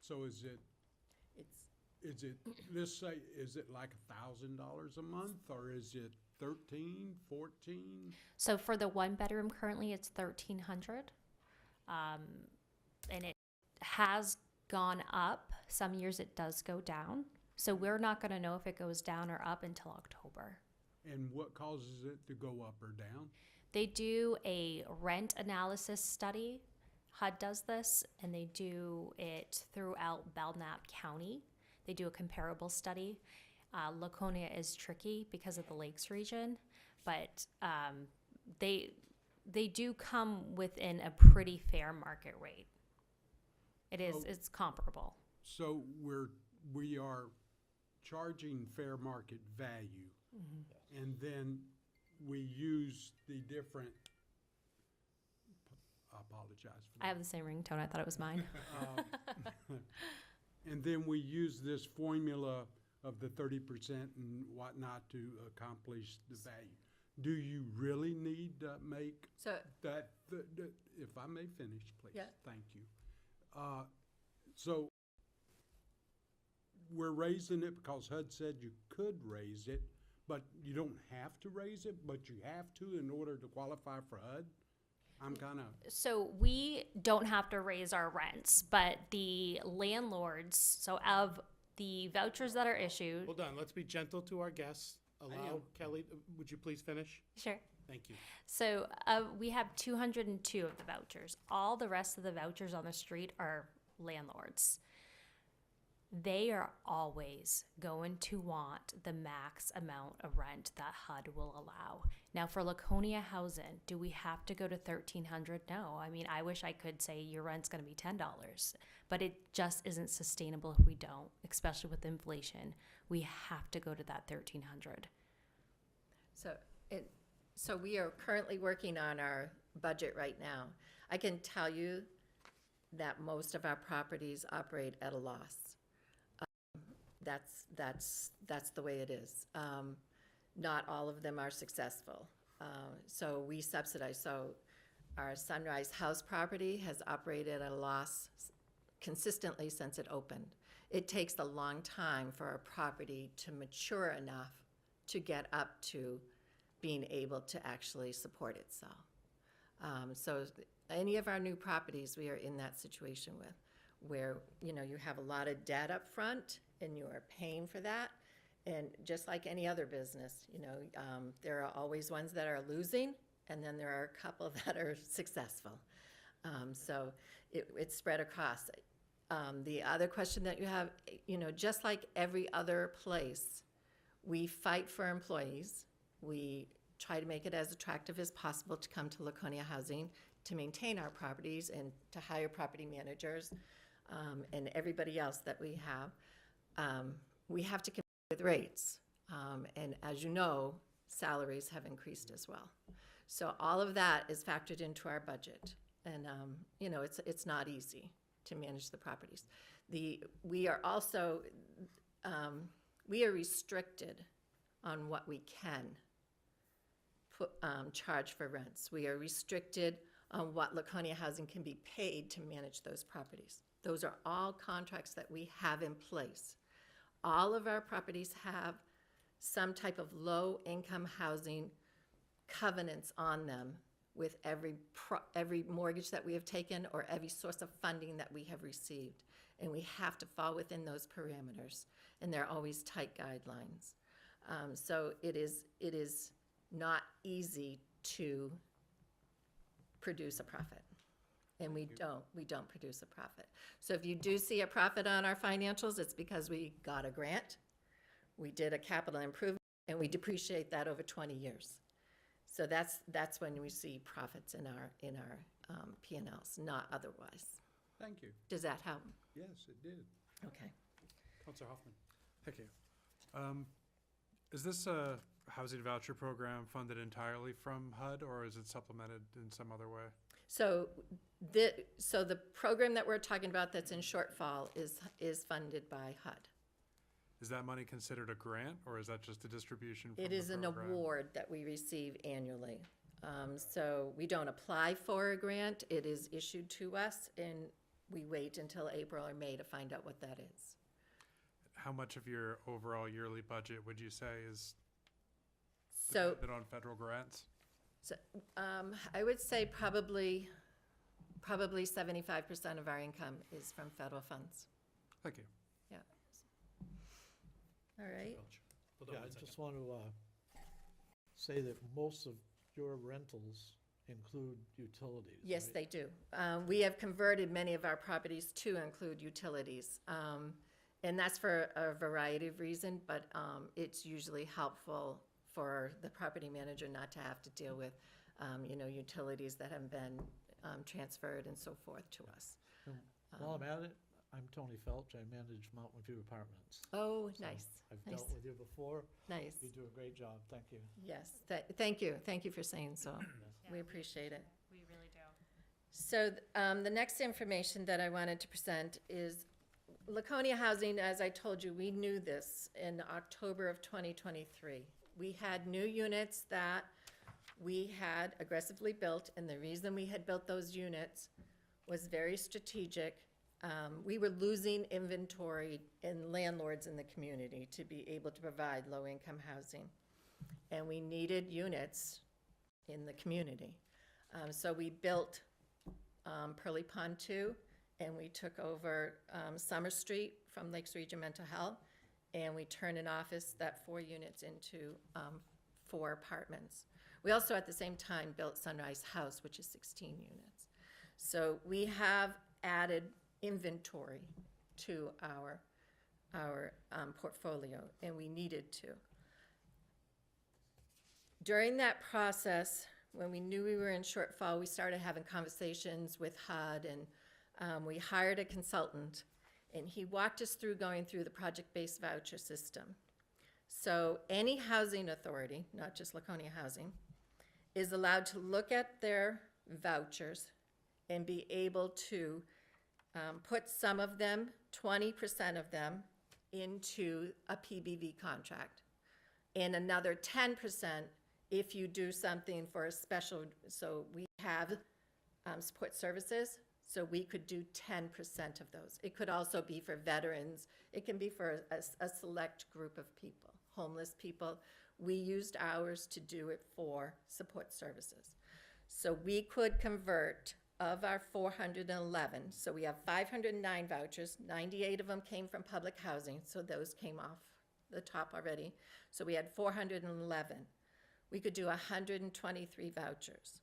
So is it, let's say, is it like $1,000 a month, or is it 13, 14?
So for the 1-bedroom currently, it's $1,300. And it has gone up. Some years it does go down. So we're not going to know if it goes down or up until October.
And what causes it to go up or down?
They do a rent analysis study. HUD does this, and they do it throughout Belknap County. They do a comparable study. Laconia is tricky because of the Lakes region, but they do come within a pretty fair market rate. It's comparable.
So we are charging fair market value, and then we use the different, I apologize for that.
I have the same ringtone. I thought it was mine.
And then we use this formula of the 30% and whatnot to accomplish the value. Do you really need to make
So
that, if I may finish, please?
Yeah.
Thank you. So we're raising it because HUD said you could raise it, but you don't have to raise it, but you have to in order to qualify for HUD? I'm kind of...
So we don't have to raise our rents, but the landlords, so of the vouchers that are issued.
Hold on, let's be gentle to our guests. Allow Kelly, would you please finish?
Sure.
Thank you.
So we have 202 of the vouchers. All the rest of the vouchers on the street are landlords. They are always going to want the max amount of rent that HUD will allow. Now for Laconia Housing, do we have to go to $1,300? No. I mean, I wish I could say your rent's going to be $10, but it just isn't sustainable if we don't, especially with inflation. We have to go to that $1,300.
So we are currently working on our budget right now. I can tell you that most of our properties operate at a loss. That's the way it is. Not all of them are successful. So we subsidize. So our Sunrise House property has operated at a loss consistently since it opened. It takes a long time for a property to mature enough to get up to being able to actually support itself. So any of our new properties, we are in that situation with, where, you know, you have a lot of debt up front and you are paying for that. And just like any other business, you know, there are always ones that are losing, and then there are a couple that are successful. So it's spread across. The other question that you have, you know, just like every other place, we fight for employees. We try to make it as attractive as possible to come to Laconia Housing, to maintain our properties and to hire property managers and everybody else that we have. We have to compete with rates. And as you know, salaries have increased as well. So all of that is factored into our budget. And, you know, it's not easy to manage the properties. We are also, we are restricted on what we can charge for rents. We are restricted on what Laconia Housing can be paid to manage those properties. Those are all contracts that we have in place. All of our properties have some type of low-income housing covenants on them with every mortgage that we have taken or every source of funding that we have received. And we have to fall within those parameters, and they're always tight guidelines. So it is not easy to produce a profit. And we don't produce a profit. So if you do see a profit on our financials, it's because we got a grant, we did a capital improvement, and we depreciate that over 20 years. So that's when we see profits in our P&Ls, not otherwise.
Thank you.
Does that help?
Yes, it did.
Okay.
Counselor Hoffman.
Thank you. Is this a housing voucher program funded entirely from HUD, or is it supplemented in some other way?
So the program that we're talking about that's in shortfall is funded by HUD.
Is that money considered a grant, or is that just a distribution from
It
the
is an
program?
award that we receive annually. So we don't apply for a grant. It is issued to us, and we wait until April or May to find out what that is.
How much of your overall yearly budget would you say is
So,
dependent on federal grants?
I would say probably 75% of our income is from federal funds.
Thank you.
Yeah. All right.
Hold on
Yeah,
one
I
second.
just want to say that most of your rentals include utilities.
Yes,
right?
they do. We have converted many of our properties to include utilities. And that's for a variety of reasons, but it's usually helpful for the property manager not to have to deal with, utilities that have been transferred and so forth to us.
While I'm at it, I'm Tony Felch. I manage Mountain View Apartments.
Oh,
So
nice,
I've
nice,
dealt with you before.
nice.
You do a great job. Thank you.
Yes, thank you. Thank you for saying so. We
Yeah,
appreciate it.
We really do.
So the next information that I wanted to present is Laconia Housing, as I told you, we knew this in October of 2023. We had new units that we had aggressively built, and the reason we had built those units was very strategic. We were losing inventory and landlords in the community to be able to provide low-income housing. And we needed units in the community. So we built Pearly Pond 2, and we took over Summer Street from Lakes Region Mental Health, and we turned an office, that 4 units, into 4 apartments. We also, at the same time, built Sunrise House, which is 16 units. So we have added inventory to our portfolio, and we needed to. During that process, when we knew we were in shortfall, we started having conversations with HUD, and we hired a consultant, and he walked us through going through the project-based voucher system. So any housing authority, not just Laconia Housing, is allowed to look at their vouchers and be able to put some of them, 20% of them, into a PBV contract. And another 10% if you do something for a special, so we have support services, so we could do 10% of those. It could also be for veterans. It can be for a select group of people, homeless people. We used ours to do it for support services. So we could convert of our 411, so we have 509 vouchers, 98 of them came from public housing, so those came off the top already. So we had 411. We could do 123 vouchers.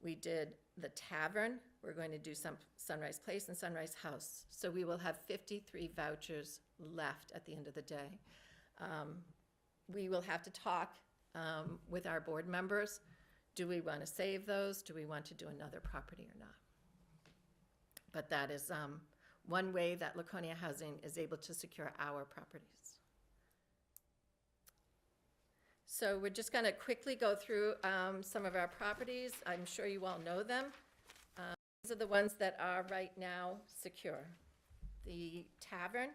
We did the tavern, we're going to do some Sunrise Place and Sunrise House. So we will have 53 vouchers left at the end of the day. We will have to talk with our board members. Do we want to save those? Do we want to do another property or not? But that is one way that Laconia Housing is able to secure our properties. So we're just going to quickly go through some of our properties. I'm sure you all know them. These are the ones that are right now secure. The Tavern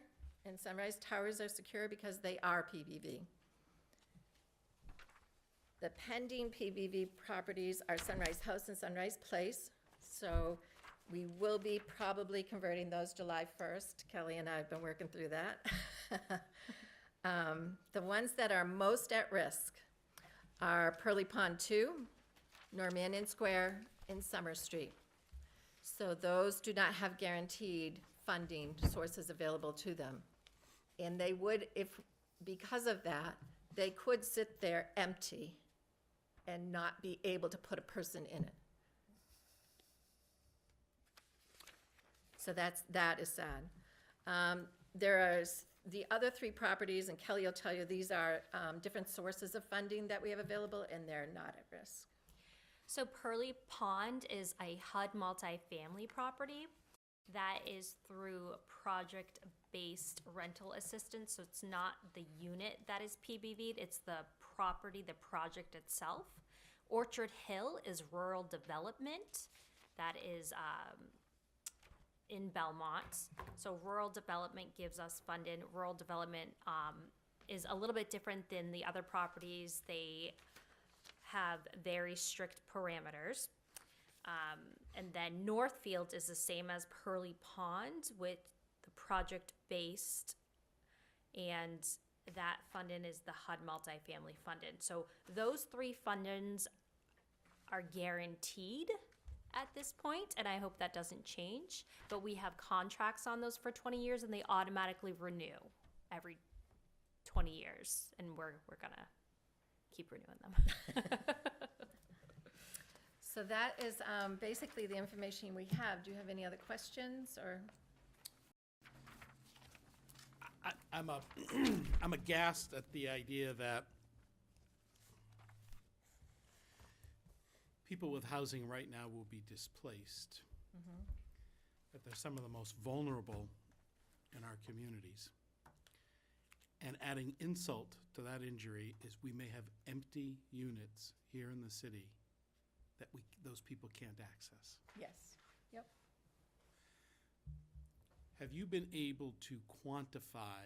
and Sunrise Towers are secure because they are PBV. The pending PBV properties are Sunrise House and Sunrise Place. So we will be probably converting those July 1st. Kelly and I have been working through that. The ones that are most at risk are Pearly Pond 2, Normanian Square, and Summer Street. So those do not have guaranteed funding sources available to them. And they would, because of that, they could sit there empty and not be able to put a person in it. So that is sad. There is the other three properties, and Kelly will tell you, these are different sources of funding that we have available, and they're not at risk.
So Pearly Pond is a HUD multifamily property that is through project-based rental assistance. So it's not the unit that is PBV'd, it's the property, the project itself. Orchard Hill is rural development. That is in Belmont. So rural development gives us funding. Rural development is a little bit different than the other properties. They have very strict parameters. And then Northfield is the same as Pearly Pond with the project-based, and that funding is the HUD multifamily funding. So those three fundings are guaranteed at this point, and I hope that doesn't change. But we have contracts on those for 20 years, and they automatically renew every 20 years, and we're gonna keep renewing them.
So that is basically the information we have. Do you have any other questions, or?
I'm aghast at the idea that people with housing right now will be displaced. That they're some of the most vulnerable in our communities. And adding insult to that injury is we may have empty units here in the city that those people can't access.
Yes. Yep.
Have you been able to quantify,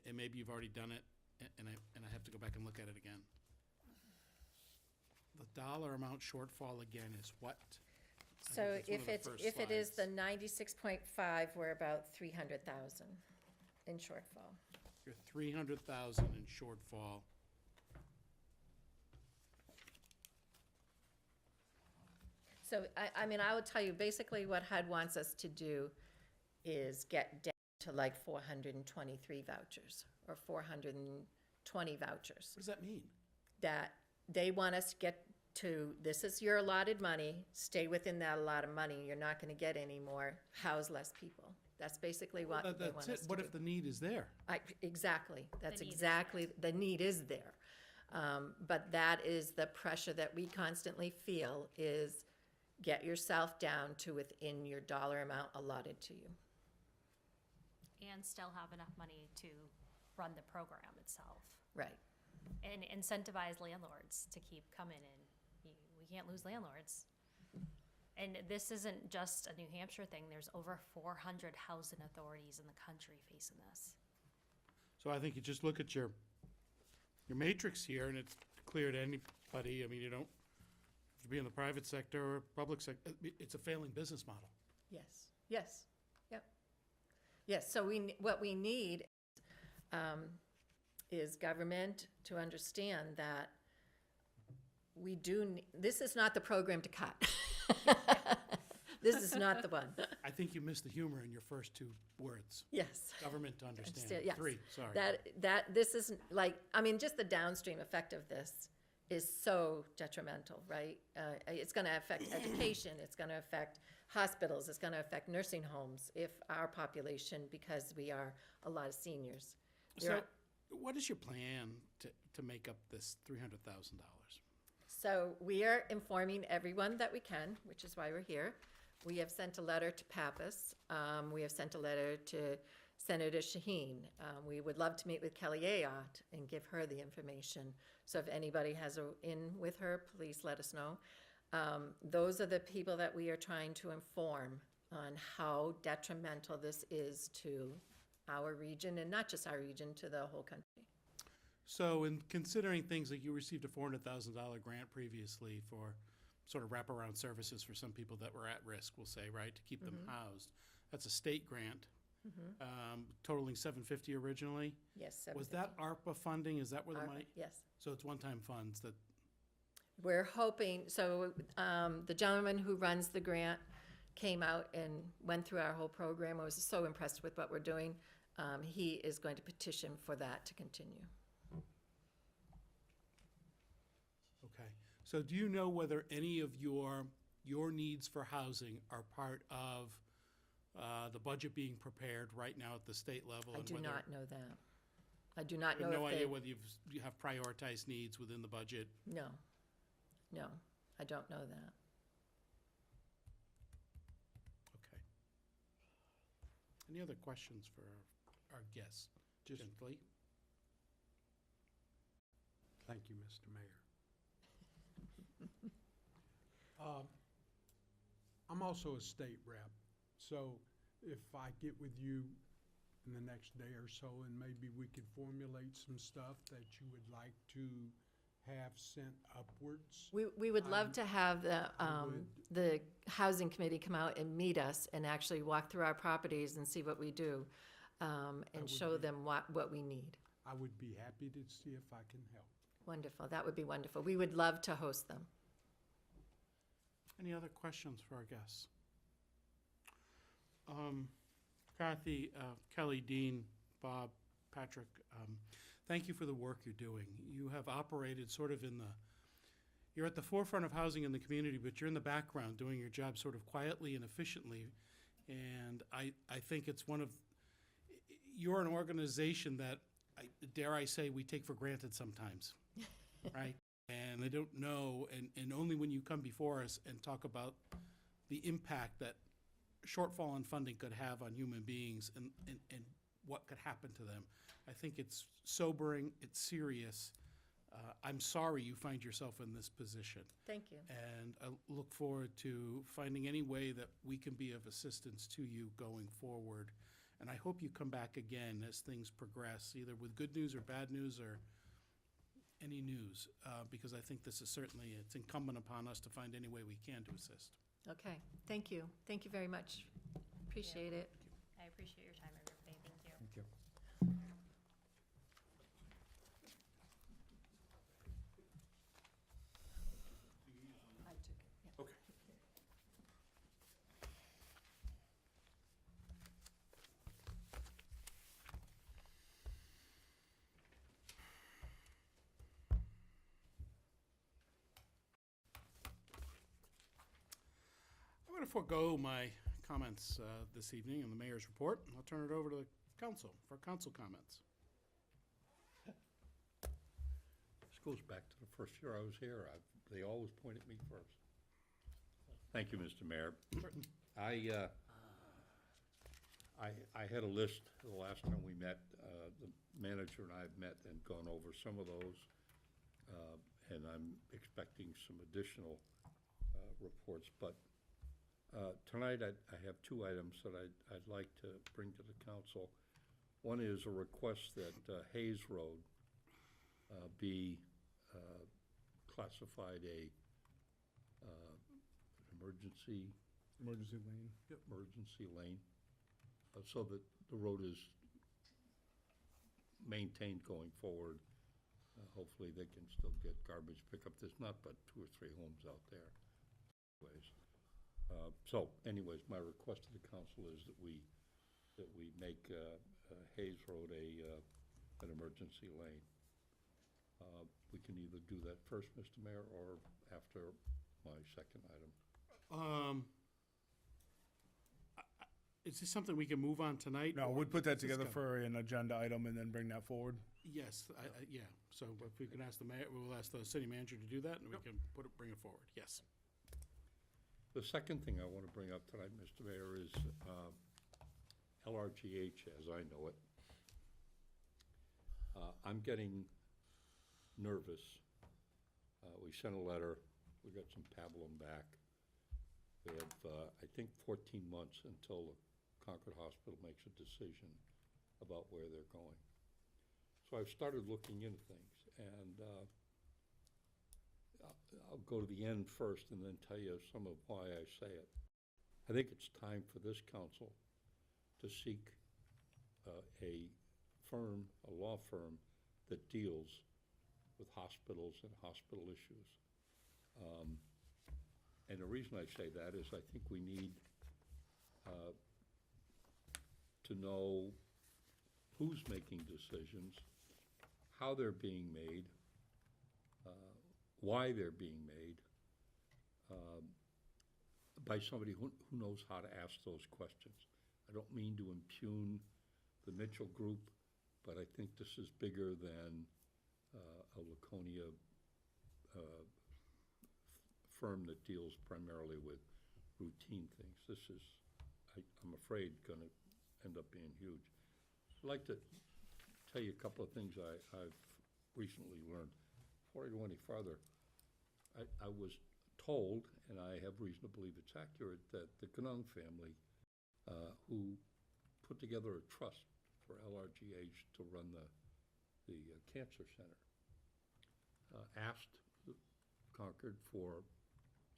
and maybe you've already done it, and I have to go back and look at it again. The dollar amount shortfall again is what? I
So
think that's one of the
if
first
it is the
slides.
96.5, we're about 300,000 in shortfall.
You're 300,000 in shortfall.
So I mean, I will tell you, basically what HUD wants us to do is get down to like 423 vouchers or 420 vouchers.
What does that mean?
That they want us to get to, this is your allotted money, stay within that allotted money, you're not gonna get any more, house less people. That's basically what they
That's
want
it.
us to do.
What if the need is there?
Exactly, that's
The need is
exactly, the need is there. But that is the pressure that we constantly feel is get yourself down to within your dollar amount allotted to you.
And still have enough money to run the program itself.
Right,
And incentivize landlords to keep coming in. We can't lose landlords. And this isn't just a New Hampshire thing. There's over 400 housing authorities in the country facing this.
So I think you just look at your matrix here, and it's clear to anybody, I mean, you don't have to be in the private sector or public sector, it's a failing business model.
Yes, yes, yep. Yes, so what we need is government to understand that we do, this is not the program to cut. This is not the one.
I think you missed the humor in your first two words.
Yes.
Government to understand.
Understand, yes.
3, sorry.
This isn't like, I mean, just the downstream effect of this is so detrimental, right? It's gonna affect education, it's gonna affect hospitals, it's gonna affect nursing homes if our population, because we are a lot of seniors.
So what is your plan to make up this $300,000?
So we are informing everyone that we can, which is why we're here. We have sent a letter to Pappas. We have sent a letter to Senator Shaheen. We would love to meet with Kelly Ayotte and give her the information. So if anybody has a in with her, please let us know. Those are the people that we are trying to inform on how detrimental this is to our region, and not just our region, to the whole country.
So in considering things like you received a $400,000 grant previously for sort of wraparound services for some people that were at risk, we'll say, right, to keep them housed. That's a state grant, totaling $750 originally.
Yes,
Was
$750.
that ARPA funding? Is that where the money?
Yes.
So it's one-time funds that,
We're hoping, so the gentleman who runs the grant came out and went through our whole program. I was so impressed with what we're doing. He is going to petition for that to continue.
okay. So do you know whether any of your needs for housing are part of the budget being prepared right now at the state level?
I
and
do
whether-
not know that. I do not
You
know
have no
if
idea
they,
whether you have prioritized needs within the budget?
no, I don't know that.
Okay. Any other questions for our guests?
Just-
Gently?
Thank you, Mr. Mayor. I'm also a state rep, so if I get with you in the next day or so, and maybe we could formulate some stuff that you would like to have sent upwards.
We would love to have
I would.
the housing committee come out and meet us and actually walk through our properties and see what we do, and
would
show
be-
them what we need.
I would be happy to see if I can help.
Wonderful, that would be wonderful. We would love to host them.
Any other questions for our guests? Kathy, Kelly, Dean, Bob, Patrick, thank you for the work you're doing. You have operated sort of you're at the forefront of housing in the community, but you're in the background doing your job sort of quietly and efficiently. And I think it's you're an organization that, dare I say, we take for granted sometimes, right? And they don't know, and only when you come before us and talk about the impact that shortfall in funding could have on human beings and what could happen to them. I think it's sobering, it's serious. I'm sorry you find yourself in this position.
Thank you.
And I look forward to finding any way that we can be of assistance to you going forward. And I hope you come back again as things progress, either with good news or bad news or any news, because I think this is certainly, it's incumbent upon us to find any way we can to assist.
Okay, thank you. Thank you very much. Appreciate it.
I appreciate your time, everybody. Thank you.
Thank you.
I took it, yeah.
Okay. I'm going to forego my comments this evening on the mayor's report. I'll turn it over to the council for council comments.
This goes back to the first year I was here. They always point at me first. Thank you, Mr. Mayor. I had a list the last time we met. The manager and I have met and gone over some of those. And I'm expecting some additional reports. But Tonight, I have two items that I'd like to bring to the council. One is a request that Hayes Road be classified a emergency
Emergency lane.
emergency lane, so that the road is maintained going forward. Hopefully, they can still get garbage pickup. There's not but 2 or 3 homes out there. Anyways, my request to the council is that we make Hayes Road an emergency lane. We can either do that first, Mr. Mayor, or after my second item.
Is this something we can move on tonight?
No,
or
we'd put that together
discuss?
for an agenda item and then bring that forward.
Yes, yeah, so if we can ask the mayor, we'll ask the city manager to do that, and we can bring it forward, yes.
The second thing I want to bring up tonight, Mr. Mayor, is LRGH as I know it. I'm getting nervous. We sent a letter, we got some pablum back. We have, I think, 14 months until the Concord Hospital makes a decision about where they're going. So I've started looking into things, and I'll go to the end first and then tell you some of why I say it. I think it's time for this council to seek a law firm that deals with hospitals and hospital issues. And the reason I say that is I think we need to know who's making decisions, how they're being made, why they're being made, by somebody who knows how to ask those questions. I don't mean to impugn the Mitchell Group, but I think this is bigger than a Laconia firm that deals primarily with routine things. This is, I'm afraid, going to end up being huge. I'd like to tell you a couple of things I've recently learned. Before I go any farther, I was told, and I have reason to believe it's accurate, that the Ganong family, who put together a trust for LRGH to run the cancer center, asked Concord for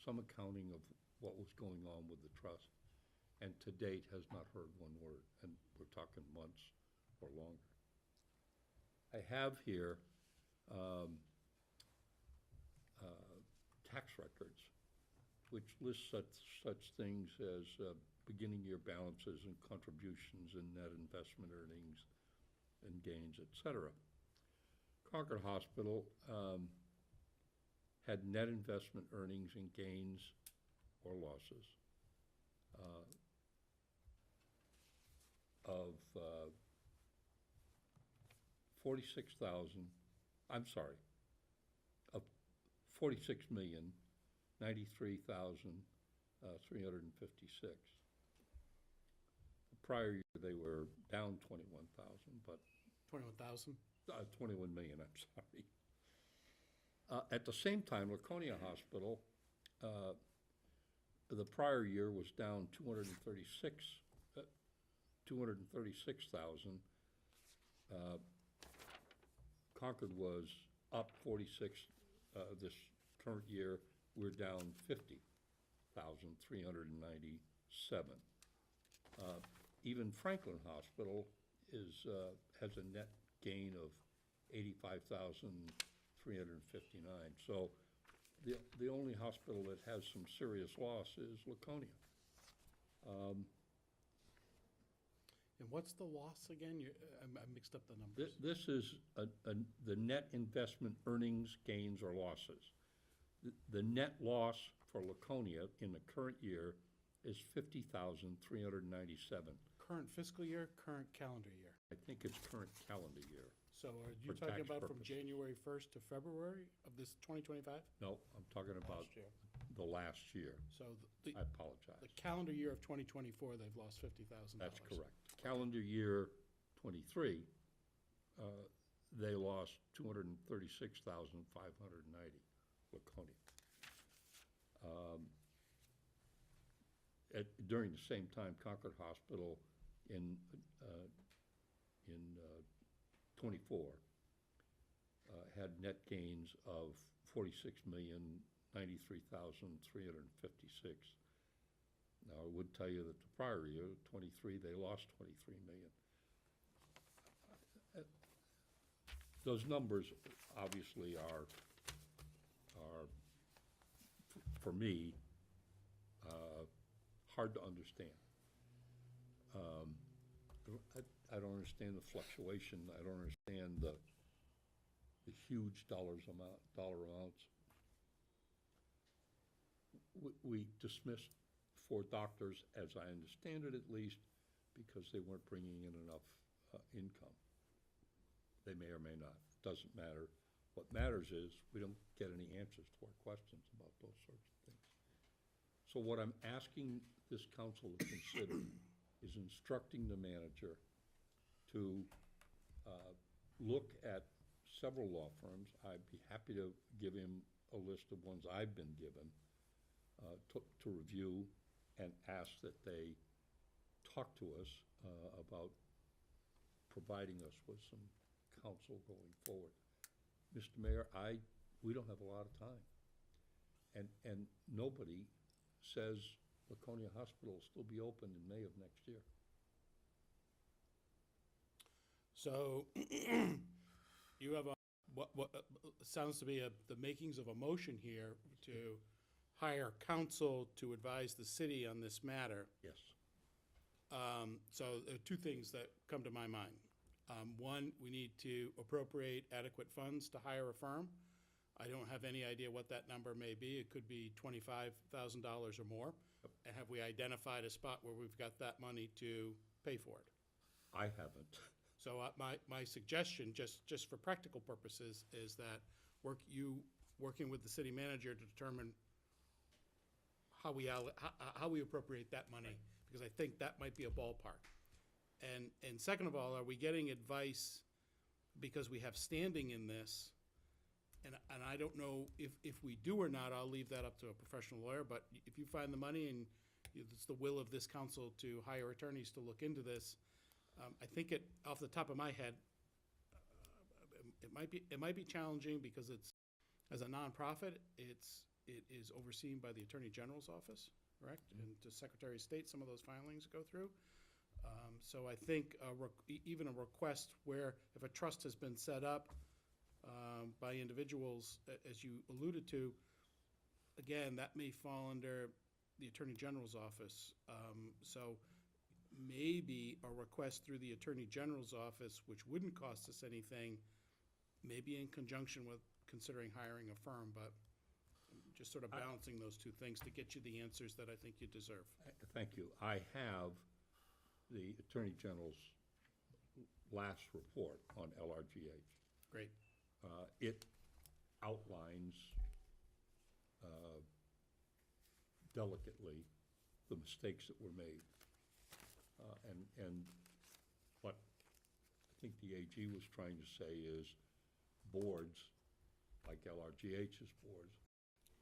some accounting of what was going on with the trust, and to date has not heard one word, and we're talking months or longer. I have here tax records, which list such things as beginning year balances and contributions and net investment earnings and gains, et cetera. Concord Hospital had net investment earnings and gains or losses of 46,000, I'm sorry, of 46,093,356. The prior year, they were down 21,000, but
21,000?
21 million, I'm sorry. At the same time, Laconia Hospital, the prior year was down 236,000. Concord was up 46. This current year, we're down 50,397. Even Franklin Hospital has a net gain of 85,359. So the only hospital that has some serious loss is Laconia.
And what's the loss again? I mixed up the numbers.
This is the net investment earnings, gains, or losses. The net loss for Laconia in the current year is 50,397.
Current fiscal year, current calendar year.
I think it's current calendar year.
So are you
For
talking
tax
about from
purposes.
January 1st to February of this 2025?
No, I'm talking about
Last year.
the last year.
So the
I apologize.
calendar year of 2024, they've lost $50,000.
That's correct. Calendar year '23, they lost 236,590, Laconia. during the same time, Concord Hospital in '24 had net gains of 46,093,356. Now, I would tell you that the prior year, '23, they lost 23 million. Those numbers obviously are for me, hard to understand. I don't understand the fluctuation. I don't understand the huge dollar amounts. We dismissed 4 doctors, as I understand it at least, because they weren't bringing in enough income. They may or may not. Doesn't matter. What matters is we don't get any answers to our questions about those sorts of things. So what I'm asking this council to consider is instructing the manager to look at several law firms. I'd be happy to give him a list of ones I've been given to review and ask that they talk to us about providing us with some counsel going forward. Mr. Mayor, we don't have a lot of time. And nobody says Laconia Hospital will still be open in May of next year.
So you have what sounds to be the makings of a motion here to hire counsel to advise the city on this matter.
Yes.
So there are 2 things that come to my mind. One, we need to appropriate adequate funds to hire a firm. I don't have any idea what that number may be. It could be $25,000 or more. And have we identified a spot where we've got that money to pay for it?
I haven't.
So my suggestion, just for practical purposes, is that working with the city manager to determine how we appropriate that money, because I think that might be a ballpark. And second of all, are we getting advice, because we have standing in this, and I don't know if we do or not, I'll leave that up to a professional lawyer, but if you find the money and it's the will of this council to hire attorneys to look into this, I think off the top of my head, it might be challenging because it's, as a nonprofit, it is overseen by the Attorney General's office, correct? And the Secretary of State, some of those filings go through. So I think even a request where if a trust has been set up by individuals, as you alluded to, again, that may fall under the Attorney General's office. So maybe a request through the Attorney General's office, which wouldn't cost us anything, maybe in conjunction with considering hiring a firm, but just sort of balancing those 2 things to get you the answers that I think you deserve.
Thank you. I have the Attorney General's last report on LRGH.
Great.
It outlines delicately the mistakes that were made. And what I think the AG was trying to say is boards, like LRGH's boards,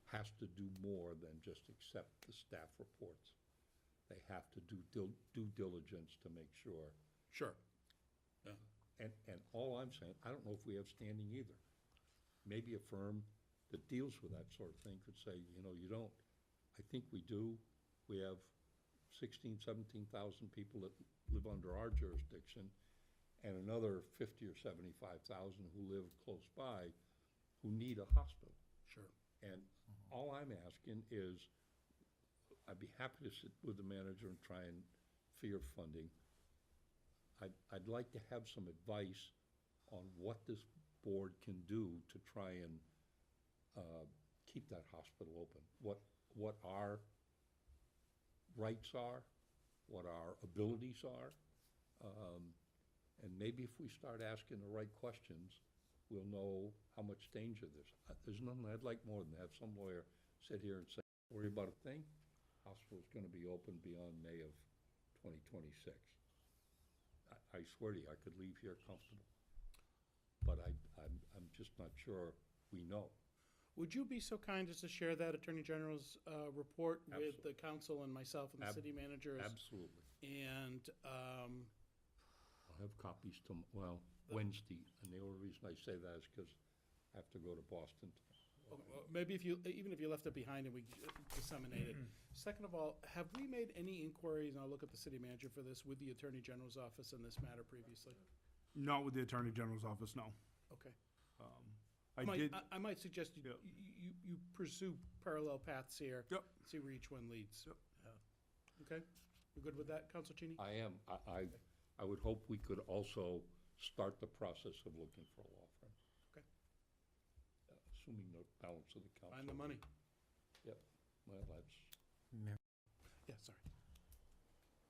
has to do more than just accept the staff reports. They have to do due diligence to make sure.
Sure.
And all I'm saying, I don't know if we have standing either. Maybe a firm that deals with that sort of thing could say, you don't. I think we do. We have 16,000, 17,000 people that live under our jurisdiction, and another 50 or 75,000 who live close by who need a hospital.
Sure.
And all I'm asking is, I'd be happy to sit with the manager and try and figure funding. I'd like to have some advice on what this board can do to try and keep that hospital open. What our rights are, what our abilities are, and maybe if we start asking the right questions, we'll know how much danger there's nothing I'd like more than to have some lawyer sit here and say, worry about a thing, hospital's gonna be open beyond May of 2026. I swear to you, I could leave here comfortable. But I'm just not sure we know.
Would you be so kind as to share that Attorney General's report with
Absolutely.
the council and myself and the city manager?
Absolutely.
And,
I'll have copies Wednesday, and the only reason I say that is because I have to go to Boston.
maybe if you, even if you left it behind and we disseminate it. Second of all, have we made any inquiries, and I'll look at the city manager for this, with the Attorney General's office in this matter previously?
Not with the Attorney General's office, no.
Okay.
I did,
I might suggest you,
Yep.
you pursue parallel paths here.
Yep.
See where each one leads.
Yep.
Okay? You good with that, Council Cheney?
I am. I would hope we could also start the process of looking for a law firm.
Okay.
Assuming the balance of the council.
Find the money.
Yep, well, that's,
Yeah, sorry.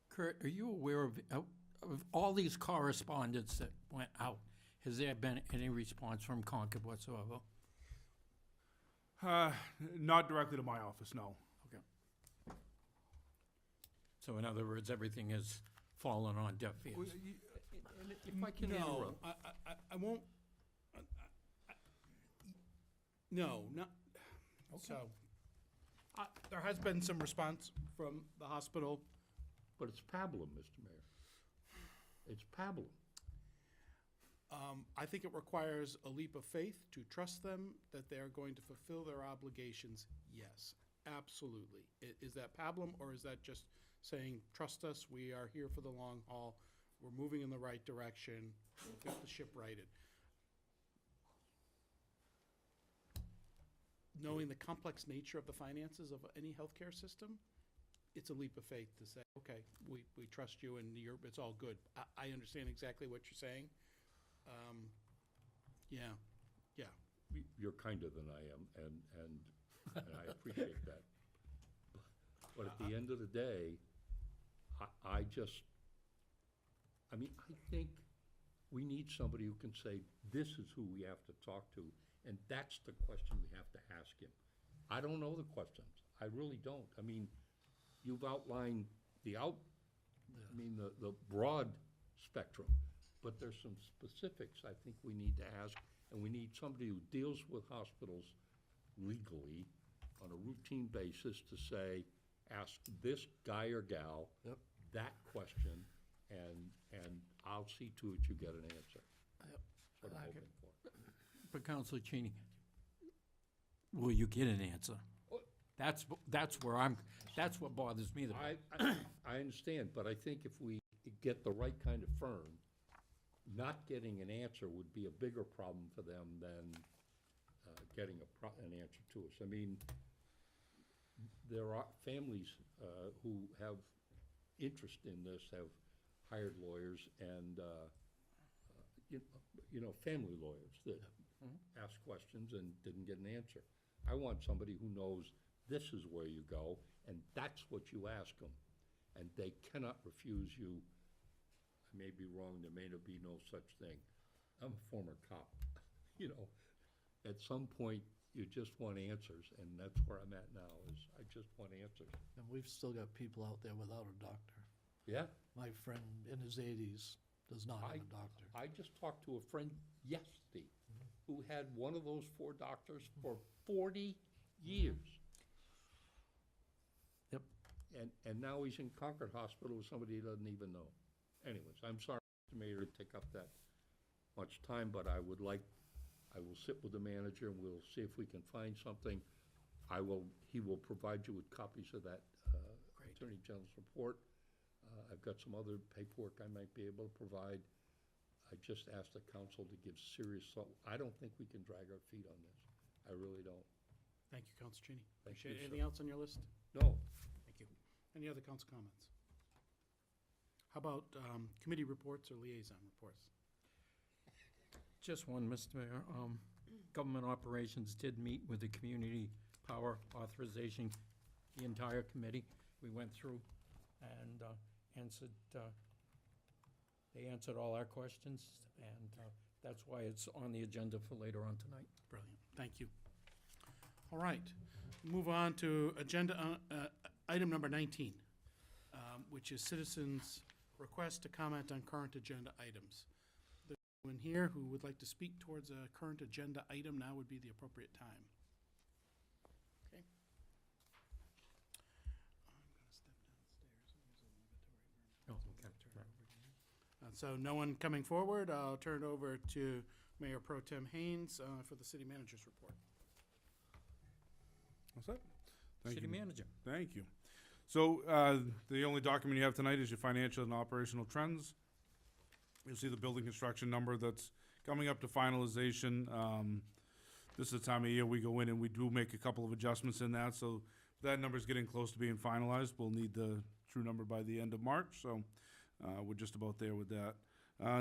Kurt, are you aware of all these correspondence that went out? Has there been any response from Concord whatsoever?
not directly to my office, no.
Okay. So in other words, everything has fallen on deaf ears?
and if I can
No,
interrupt.
I won't, no, not, so, there has been some response from the hospital.
But it's pablum, Mr. Mayor. It's pablum.
I think it requires a leap of faith to trust them that they are going to fulfill their obligations. Yes, absolutely. Is that pablum, or is that just saying, trust us, we are here for the long haul, we're moving in the right direction, we'll get the ship righted? Knowing the complex nature of the finances of any healthcare system, it's a leap of faith to say, okay, we trust you and it's all good. I understand exactly what you're saying. Yeah.
You're kinder than I am, and I appreciate that. But at the end of the day, I think we need somebody who can say, this is who we have to talk to, and that's the question we have to ask him. I don't know the questions. I really don't. I mean, you've outlined the broad spectrum, but there's some specifics I think we need to ask, and we need somebody who deals with hospitals legally on a routine basis to say, ask this guy or gal
Yep.
that question, and I'll see to it you get an answer.
Yep.
That's what I'm
I
hoping
can-
for.
But Counselor Cheney, will you get an answer? That's what bothers me the most.
I understand, but I think if we get the right kind of firm, not getting an answer would be a bigger problem for them than getting an answer to us. I mean, there are families who have interest in this, have hired lawyers and, family lawyers that ask questions and didn't get an answer. I want somebody who knows this is where you go, and that's what you ask them. And they cannot refuse you. I may be wrong, there may not be no such thing. I'm a former cop. At some point, you just want answers, and that's where I'm at now, is I just want answers.
And we've still got people out there without a doctor.
Yeah,
My friend in his 80s does not have a doctor.
I just talked to a friend yesterday who had one of those 4 doctors for 40 years.
Yep.
And now he's in Concord Hospital with somebody he doesn't even know. Anyways, I'm sorry, Mr. Mayor, to take up that much time, but I will sit with the manager and we'll see if we can find something. He will provide you with copies of that Attorney General's report. I've got some other paperwork I might be able to provide. I just asked the council to give serious thought. I don't think we can drag our feet on this. I really don't.
Thank you, Counsel Cheney.
Thank
Appreciate it.
you, sir.
Anything else on your list?
No,
Thank you. Any other council comments? How about committee reports or liaison reports?
Just one, Mr. Mayor. Government Operations did meet with the Community Power Authorization, the entire committee. We went through and they answered all our questions, and that's why it's on the agenda for later on tonight.
Brilliant. Thank you. All right. Move on to agenda item number 19, which is citizens' request to comment on current agenda items. There's anyone here who would like to speak towards a current agenda item, now would be the appropriate time. So no one coming forward. I'll turn it over to Mayor Pro Tem Haynes for the city manager's report.
What's that? Thank
City
you.
manager.
Thank you. So, the only document you have tonight is your financial and operational trends. You'll see the building construction number that's coming up to finalization. This is the time of year we go in and we do make a couple of adjustments in that, so that number's getting close to being finalized. We'll need the true number by the end of March, so, we're just about there with that.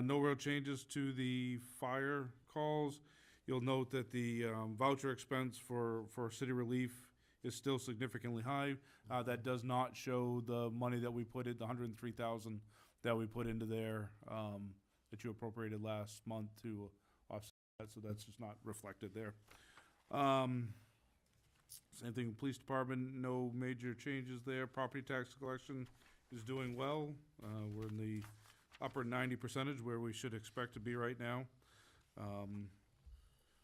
No real changes to the fire calls. You'll note that the, voucher expense for city relief is still significantly high. That does not show the money that we put in, the $103,000 that we put into there, that you appropriated last month to offset that, so that's just not reflected there. Same thing with police department, no major changes there. Property tax collection is doing well. We're in the upper 90% where we should expect to be right now.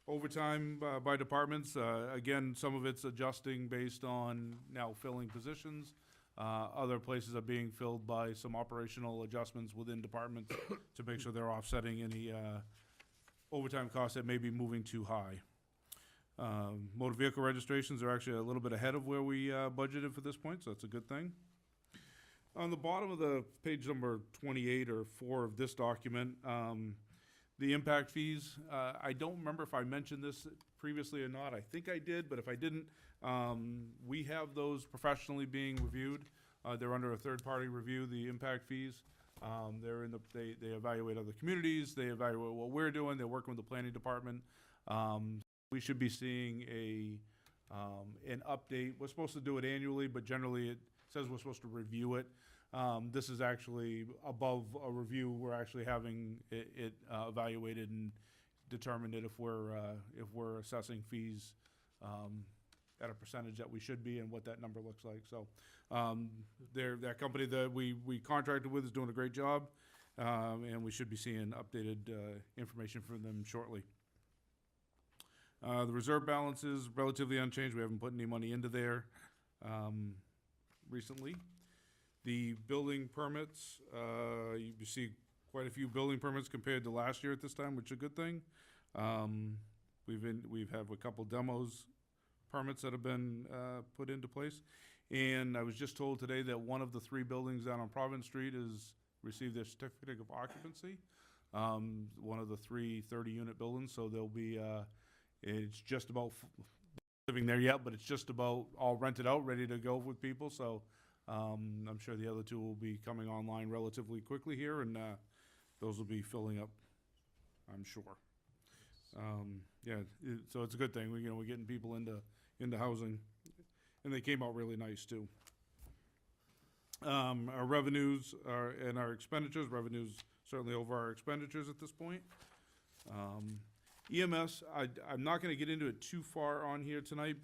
Overtime by departments, again, some of it's adjusting based on now filling positions. Other places are being filled by some operational adjustments within departments to make sure they're offsetting any overtime costs that may be moving too high. Motor vehicle registrations are actually a little bit ahead of where we budgeted for this point, so that's a good thing. On the bottom of the page number 28 or 4 of this document, the impact fees, I don't remember if I mentioned this previously or not. I think I did, but if I didn't, we have those professionally being reviewed. They're under a third-party review, the impact fees. They evaluate other communities, they evaluate what we're doing, they're working with the planning department. We should be seeing an update. We're supposed to do it annually, but generally it says we're supposed to review it. This is actually above a review. We're actually having it evaluated and determined if we're assessing fees at a percentage that we should be and what that number looks like. So that company that we contracted with is doing a great job, and we should be seeing updated information from them shortly. The reserve balance is relatively unchanged. We haven't put any money into there recently. The building permits, you see quite a few building permits compared to last year at this time, which is a good thing. We've have a couple demos permits that have been put into place. And I was just told today that one of the 3 buildings down on Providence Street has received their certificate of occupancy. One of the 3 30-unit buildings, so there'll be, it's just about living there yet, but it's just about all rented out, ready to go with people. So I'm sure the other 2 will be coming online relatively quickly here, and those will be filling up, I'm sure. So it's a good thing. We're getting people into housing, and they came out really nice too. Our revenues and our expenditures. Revenues certainly over our expenditures at this point. EMS. I'm not going to get into it too far on here tonight.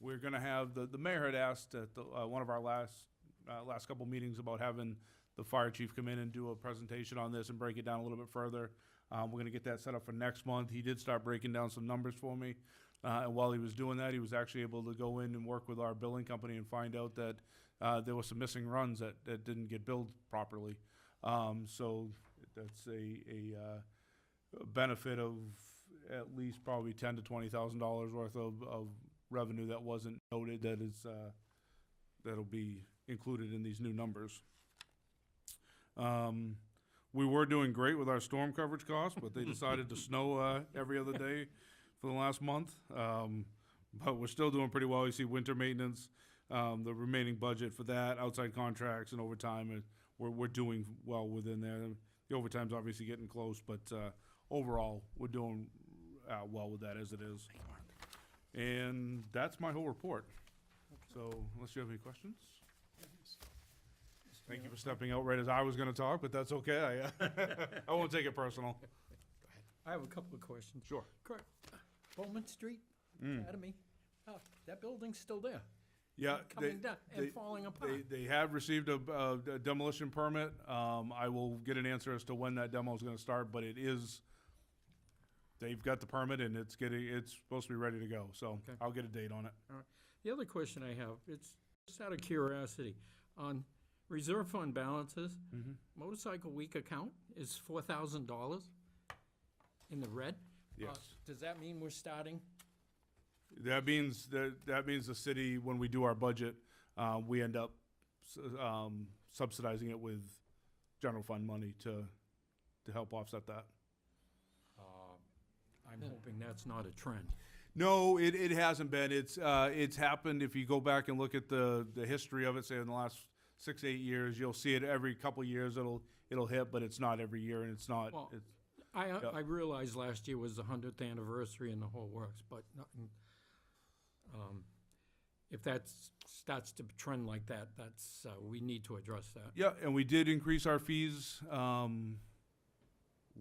We're going to have, the mayor had asked at one of our last couple meetings about having the fire chief come in and do a presentation on this and break it down a little bit further. We're going to get that set up for next month. He did start breaking down some numbers for me. And while he was doing that, he was actually able to go in and work with our billing company and find out that there were some missing runs that didn't get billed properly. So that's a benefit of at least probably $10,000 to $20,000 worth of revenue that wasn't noted that'll be included in these new numbers. We were doing great with our storm coverage costs, but they decided to snow every other day for the last month. But we're still doing pretty well. You see winter maintenance, the remaining budget for that, outside contracts and overtime, we're doing well within there. The overtime's obviously getting close, but overall, we're doing well with that as it is. And that's my whole report. So unless you have any questions? Thank you for stepping out right as I was going to talk, but that's okay. I won't take it personal.
I have a couple of questions.
Sure.
Correct. Bowman Street Academy, that building's still there.
Yeah.
Coming down and falling apart.
They have received a demolition permit. I will get an answer as to when that demo is going to start, but they've got the permit and it's supposed to be ready to go. So
Okay.
I'll get a date on it.
All right. The other question I have, it's just out of curiosity, on reserve fund balances,
Mhm.
motorcycle week account is $4,000 in the red.
Yes.
Does that mean we're starting?
That means the city, when we do our budget, we end up subsidizing it with general fund money to help offset that.
I'm hoping that's not a trend.
No, it hasn't been. It's happened. If you go back and look at the history of it, say in the last 6, 8 years, you'll see it every couple of years. It'll hit, but it's not every year, and it's not.
Well,
It's,
I realized last year was the 100th anniversary and the whole works, but if that starts to trend like that, that's, we need to address that.
yeah, and we did increase our fees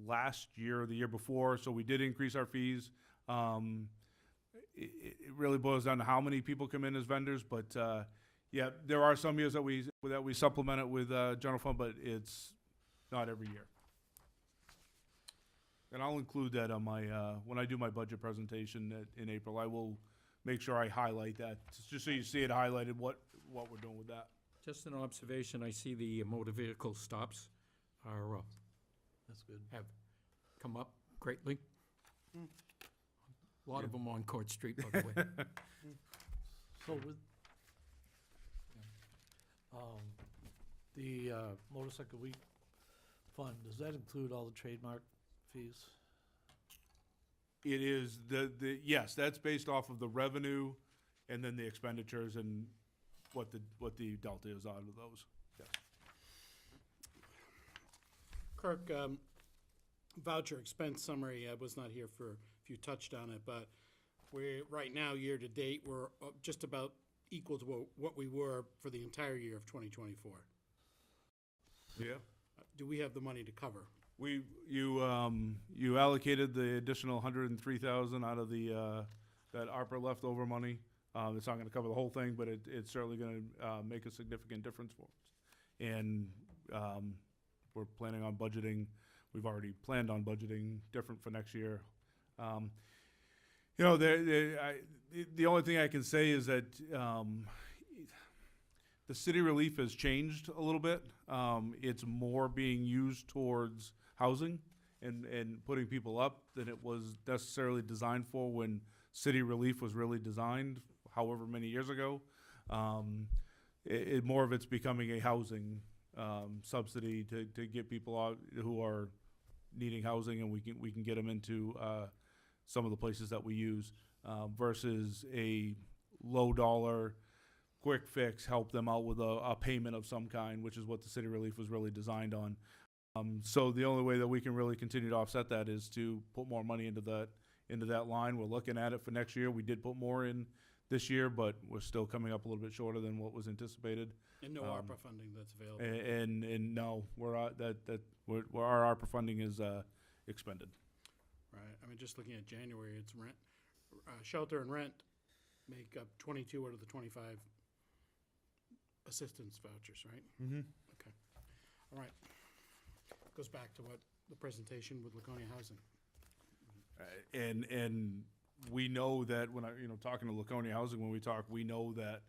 last year or the year before, so we did increase our fees. It really boils down to how many people come in as vendors, but yeah, there are some years that we supplement it with general fund, but it's not every year. And I'll include that on my when I do my budget presentation in April. I will make sure I highlight that, just so you see it highlighted what we're doing with that.
Just an observation, I see the motor vehicle stops are,
That's good.
have come up greatly. A lot of them on Court Street, by the way.
So with, the motorcycle week fund, does that include all the trademark fees?
It is yes, that's based off of the revenue, and then the expenditures and what the delta is out of those. Yes.
Kirk, voucher expense summary, I was not here if you touched on it, but we're, right now, year to date, we're just about equal to what we were for the entire year of 2024.
Yeah.
Do we have the money to cover?
You allocated the additional 103,000 out of the that ARPA leftover money. It's not going to cover the whole thing, but it's certainly going to make a significant difference for us. And we're planning on budgeting. We've already planned on budgeting different for next year. You know, the only thing I can say is that the city relief has changed a little bit. It's more being used towards housing and putting people up than it was necessarily designed for when city relief was really designed, however many years ago. More of it's becoming a housing subsidy to get people out who are needing housing, and we can get them into some of the places that we use, versus a low dollar quick fix, help them out with a payment of some kind, which is what the city relief was really designed on. So the only way that we can really continue to offset that is to put more money into that line. We're looking at it for next year. We did put more in this year, but we're still coming up a little bit shorter than what was anticipated.
And no ARPA funding that's available.
And no, our ARPA funding is expended.
Right, I mean, just looking at January, it's rent, shelter and rent make up 22 out of the 25 assistance vouchers, right?
Mm-hmm.
Okay, all right. Goes back to what the presentation with Laconia Housing.
And we know that when talking to Laconia Housing, when we talk, we know that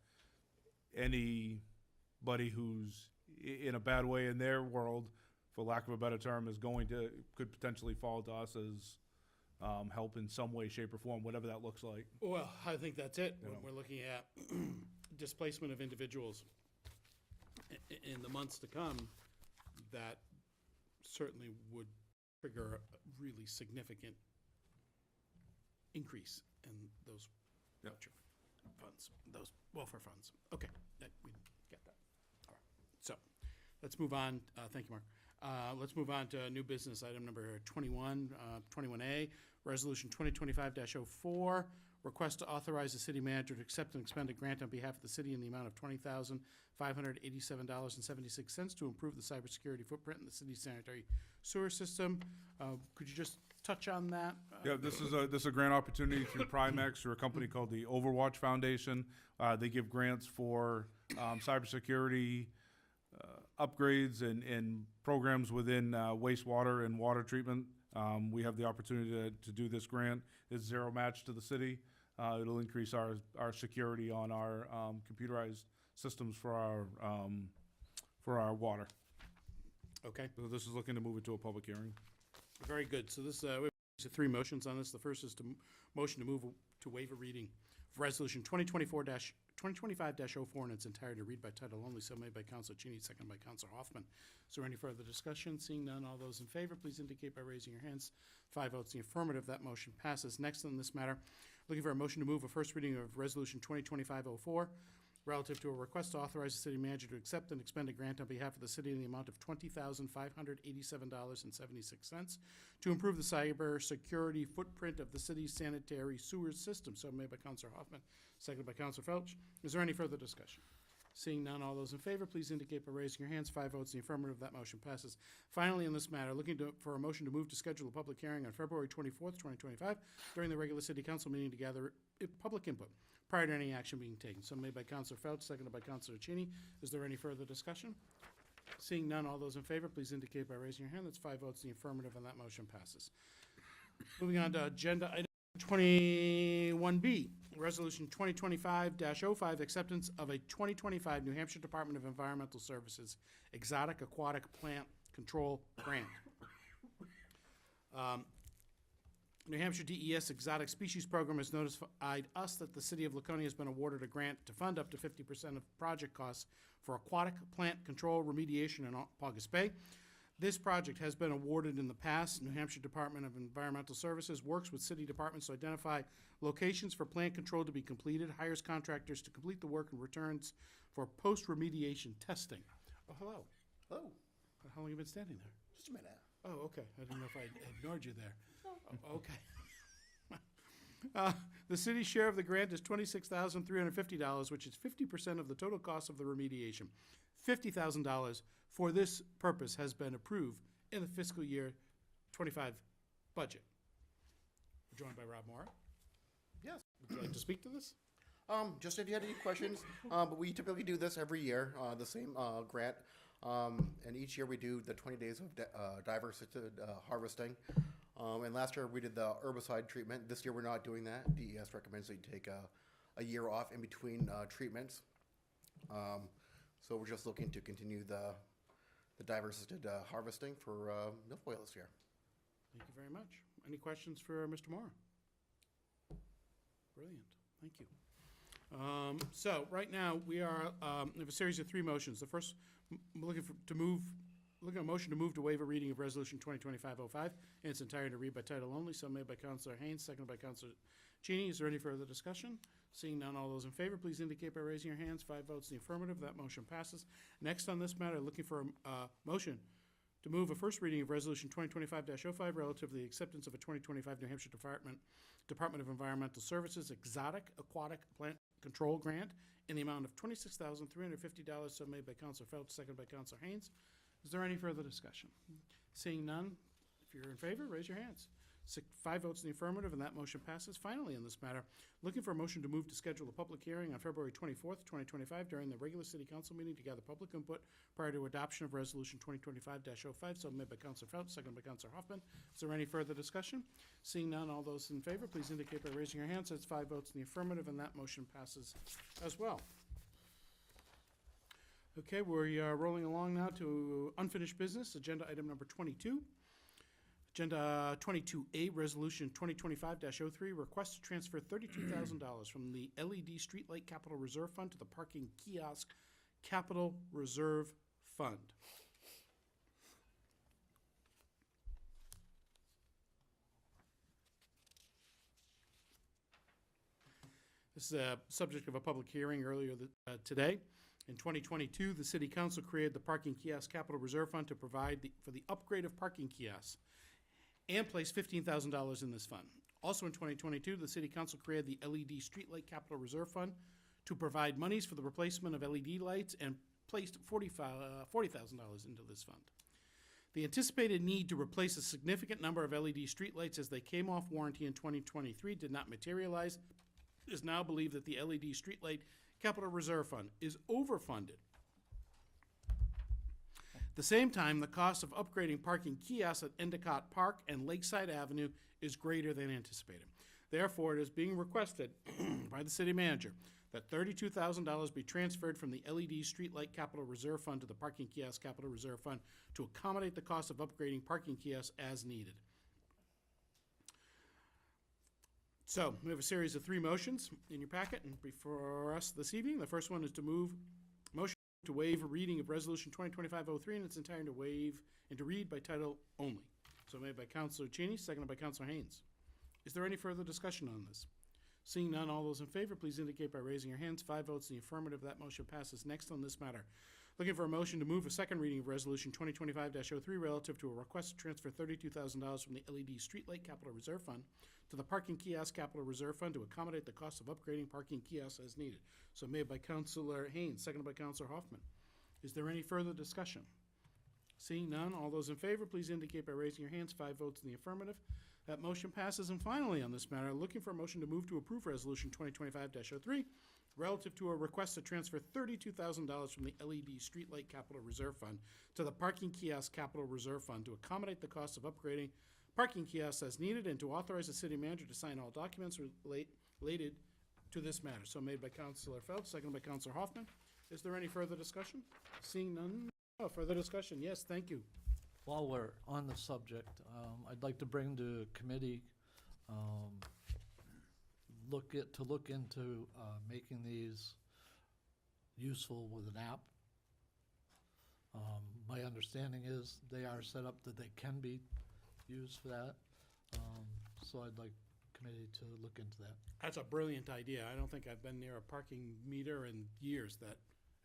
anybody who's in a bad way in their world, for lack of a better term, could potentially fall to us as help in some way, shape, or form, whatever that looks like.
Well, I think that's it.
Yeah.
We're looking at displacement of individuals in the months to come. That certainly would trigger a really significant increase in those voucher funds, those welfare funds. Okay, we get that. All right. So let's move on. Thank you, Mark. Let's move on to new business item number 21, 21A, Resolution 2025-04, request to authorize the city manager to accept and expend a grant on behalf of the city in the amount of $20,587.76 to improve the cybersecurity footprint in the city's sanitary sewer system. Could you just touch on that?
Yeah, this is a grant opportunity through Primex, through a company called the Overwatch Foundation. They give grants for cybersecurity upgrades and programs within wastewater and water treatment. We have the opportunity to do this grant. It's zero match to the city. It'll increase our security on our computerized systems for for our water.
Okay,
So this is looking to move it to a public hearing.
very good. So this, we have three motions on this. The first is to motion to move to waive a reading of Resolution 2025-04 in its entirety, read by title only, so made by Councilor Cheney, seconded by Councilor Hoffman. Is there any further discussion? Seeing none, all those in favor, please indicate by raising your hands. 5 votes in the affirmative, that motion passes. Next on this matter, looking for a motion to move a first reading of Resolution 2025-04 relative to a request to authorize the city manager to accept and expend a grant on behalf of the city in the amount of $20,587.76 to improve the cyber security footprint of the city's sanitary sewer system. So made by Councilor Hoffman, seconded by Councilor Felch. Is there any further discussion? Seeing none, all those in favor, please indicate by raising your hands. 5 votes in the affirmative, that motion passes. Finally, in this matter, for a motion to move to schedule a public hearing on February 24th, 2025, during the regular city council meeting to gather public input prior to any action being taken. So made by Councilor Felch, seconded by Councilor Cheney. Is there any further discussion? Seeing none, all those in favor, please indicate by raising your hand. That's 5 votes in the affirmative, and that motion passes. Moving on to agenda item 21B, Resolution 2025-05, acceptance of a 2025 New Hampshire Department of Environmental Services Exotic Aquatic Plant Control Grant. New Hampshire DES Exotic Species Program has notified us that the city of Laconia has been awarded a grant to fund up to 50% of project costs for aquatic plant control remediation in Paugus Bay. This project has been awarded in the past. New Hampshire Department of Environmental Services works with city departments to identify locations for plant control to be completed, hires contractors to complete the work, and returns for post-remediation testing. Oh, hello.
Hello.
How long have you been standing there?
Just a minute.
Oh, okay. I didn't know if I ignored you there. Oh, okay. The city's share of the grant is $26,350, which is 50% of the total cost of the remediation. $50,000 for this purpose has been approved in the fiscal year 25 budget. We're joined by Rob Morrow.
Yes.
Would you like to speak to this?
Just if you had any questions, but we typically do this every year, the same grant. And each year we do the 20 days of diversity harvesting. And last year we did the herbicide treatment. This year we're not doing that. DES recommends that you take a year off in between treatments. So we're just looking to continue the diversity harvesting for milfoil this year.
Thank you very much. Any questions for Mr. Morrow? Brilliant. Thank you. So right now we have a series of 3 motions. The first, looking at a motion to move to waive a reading of Resolution 2025-05 in its entirety to read by title only. So made by Councilor Haynes, seconded by Councilor Cheney. Is there any further discussion? Seeing none, all those in favor, please indicate by raising your hands. 5 votes in the affirmative. That motion passes. Next on this matter, looking for a motion to move a first reading of Resolution 2025-05 relative to the acceptance of a 2025 New Hampshire Department of Environmental Services Exotic Aquatic Plant Control Grant in the amount of $26,350. So made by Councilor Felch, seconded by Councilor Haynes. Is there any further discussion? Seeing none, if you're in favor, raise your hands. 5 votes in the affirmative, and that motion passes. Finally, in this matter, looking for a motion to move to schedule a public hearing on February 24th, 2025, during the regular city council meeting to gather public input prior to adoption of Resolution 2025-05. So made by Councilor Felch, seconded by Councilor Hoffman. Is there any further discussion? Seeing none, all those in favor, please indicate by raising your hands. That's 5 votes in the affirmative, and that motion passes as well. Okay, we're rolling along now to unfinished business, agenda item number 22. Agenda 22A, Resolution 2025-03, request to transfer $32,000 from the LED Streetlight Capital Reserve Fund to the Parking Kiosk Capital Reserve Fund. This is a subject of a public hearing earlier today. In 2022, the City Council created the Parking Kiosk Capital Reserve Fund to provide for the upgrade of parking kiosks and placed $15,000 in this fund. Also in 2022, the City Council created the LED Streetlight Capital Reserve Fund to provide monies for the replacement of LED lights and placed $40,000 into this fund. The anticipated need to replace a significant number of LED streetlights as they came off warranty in 2023 did not materialize. It is now believed that the LED Streetlight Capital Reserve Fund is overfunded. At the same time, the cost of upgrading parking kiosks at Endicott Park and Lakeside Avenue is greater than anticipated. Therefore, it is being requested by the city manager that $32,000 be transferred from the LED Streetlight Capital Reserve Fund to the Parking Kiosk Capital Reserve Fund to accommodate the cost of upgrading parking kiosks as needed. So, we have a series of 3 motions in your packet and before us this evening. The first one is to motion to waive a reading of Resolution 2025-03 in its entirety, to waive and to read by title only. So made by Councilor Cheney, seconded by Councilor Haynes. Is there any further discussion on this? Seeing none, all those in favor, please indicate by raising your hands. 5 votes in the affirmative, that motion passes. Next on this matter, looking for a motion to move a second reading of Resolution 2025-03 relative to a request to transfer $32,000 from the LED Streetlight Capital Reserve Fund to the Parking Kiosk Capital Reserve Fund to accommodate the cost of upgrading parking kiosks as needed. So made by Councilor Haynes, seconded by Councilor Hoffman. Is there any further discussion? Seeing none, all those in favor, please indicate by raising your hands. 5 votes in the affirmative. That motion passes. And finally, on this matter, looking for a motion to move to approve Resolution 2025-03 relative to a request to transfer $32,000 from the LED Streetlight Capital Reserve Fund to the Parking Kiosk Capital Reserve Fund to accommodate the cost of upgrading parking kiosks as needed and to authorize the city manager to sign all documents related to this matter. So made by Councilor Phelps, seconded by Councilor Hoffman. Is there any further discussion? Seeing none, further discussion. Yes, thank you.
While we're on the subject, I'd like to bring to committee, look into making these useful with an app. My understanding is they are set up that they can be used for that. So I'd like committee to look into that.
That's a brilliant idea. I don't think I've been near a parking meter in years that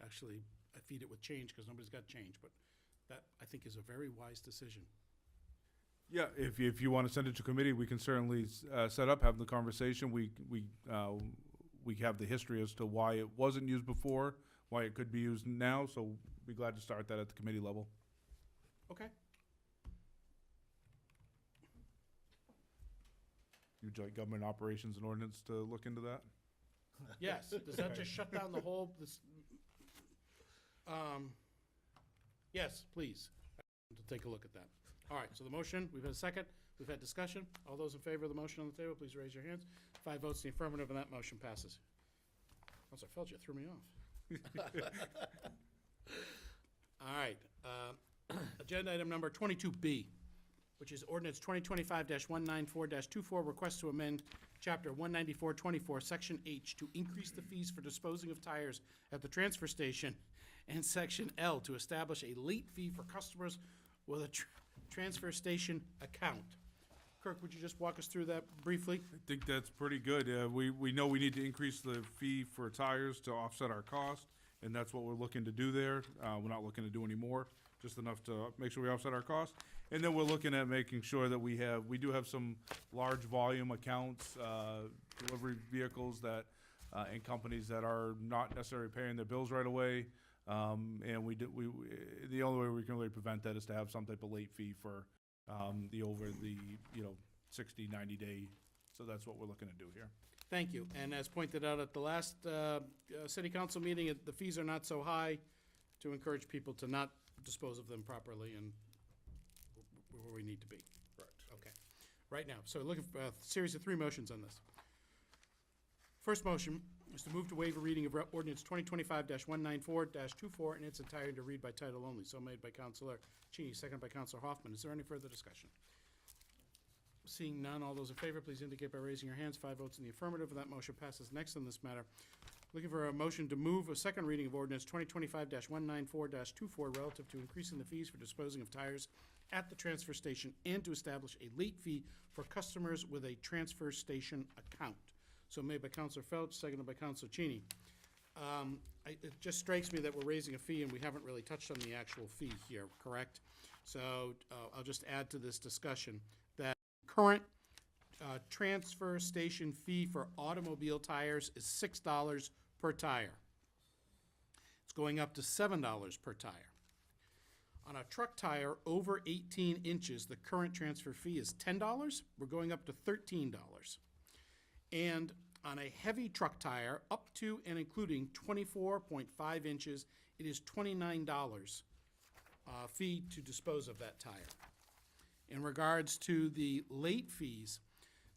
actually I feed it with change because nobody's got change, but that I think is a very wise decision.
Yeah, if you want to send it to committee, we can certainly set up, have the conversation. We have the history as to why it wasn't used before, why it could be used now, so be glad to start that at the committee level.
Okay.
You'd like government operations and ordinance to look into that?
Yes. Does that just shut down the whole, yes, please. To take a look at that. All right, so the motion, we've had a second, we've had discussion. All those in favor of the motion on the table, please raise your hands. 5 votes in the affirmative, and that motion passes. Councilor Felch, you threw me off. All right, agenda item number 22B, which is ordinance 2025-194-24, request to amend Chapter 194-24, Section H, to increase the fees for disposing of tires at the transfer station, and Section L, to establish a late fee for customers with a transfer station account. Kirk, would you just walk us through that briefly?
I think that's pretty good. We know we need to increase the fee for tires to offset our cost, and that's what we're looking to do there. We're not looking to do any more, just enough to make sure we offset our cost. And then we're looking at making sure that we do have some large volume accounts, delivery vehicles that, and companies that are not necessarily paying their bills right away. And the only way we can really prevent that is to have some type of late fee for over the 60, 90 day. So that's what we're looking to do here.
Thank you. And as pointed out at the last city council meeting, the fees are not so high to encourage people to not dispose of them properly and where we need to be.
Correct.
Okay. Right now, so looking for a series of 3 motions on this. First motion is to move to waive a reading of ordinance 2025-194-24 in its entirety, to read by title only. So made by Councilor Cheney, second by Councilor Hoffman. Is there any further discussion? Seeing none, all those in favor, please indicate by raising your hands. 5 votes in the affirmative, and that motion passes. Next on this matter, looking for a motion to move a second reading of ordinance 2025-194-24 relative to increasing the fees for disposing of tires at the transfer station and to establish a late fee for customers with a transfer station account. So made by Councilor Phelps, seconded by Councilor Cheney. It just strikes me that we're raising a fee and we haven't really touched on the actual fee here, correct? So I'll just add to this discussion that current transfer station fee for automobile tires is $6 per tire. It's going up to $7 per tire. On a truck tire over 18 inches, the current transfer fee is $10. We're going up to $13. And on a heavy truck tire, up to and including 24.5 inches, it is $29 fee to dispose of that tire. In regards to the late fees,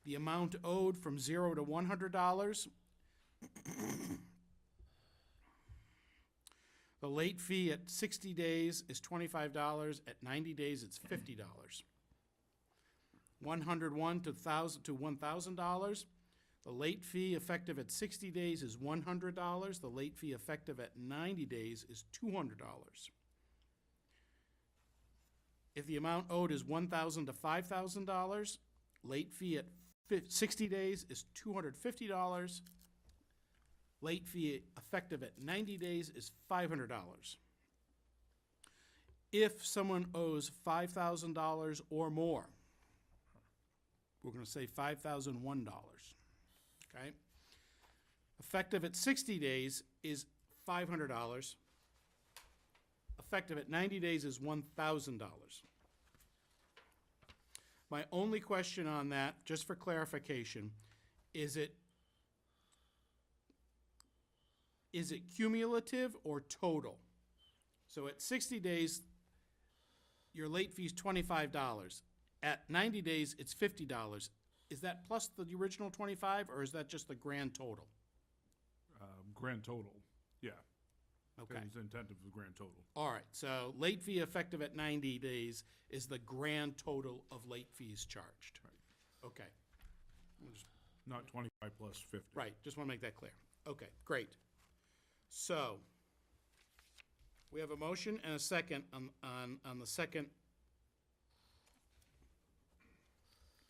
the amount owed from $0 to $100 The late fee at 60 days is $25. At 90 days, it's $50. 101 to $1,000. The late fee effective at 60 days is $100. The late fee effective at 90 days is $200. If the amount owed is $1,000 to $5,000, late fee at 60 days is $250. Late fee effective at 90 days is $500. If someone owes $5,000 or more, we're going to say $5,001, okay? Effective at 60 days is $500. Effective at 90 days is $1,000. My only question on that, just for clarification, is it cumulative or total? So at 60 days, your late fee is $25. At 90 days, it's $50. Is that plus the original 25, or is that just the grand total?
Grand total, yeah.
Okay.
It's the intent of the grand total.
All right, so late fee effective at 90 days is the grand total of late fees charged.
Right.
Okay.
Not 25 plus 50.
Right, just want to make that clear. Okay, great. So, we have a motion and a second on the second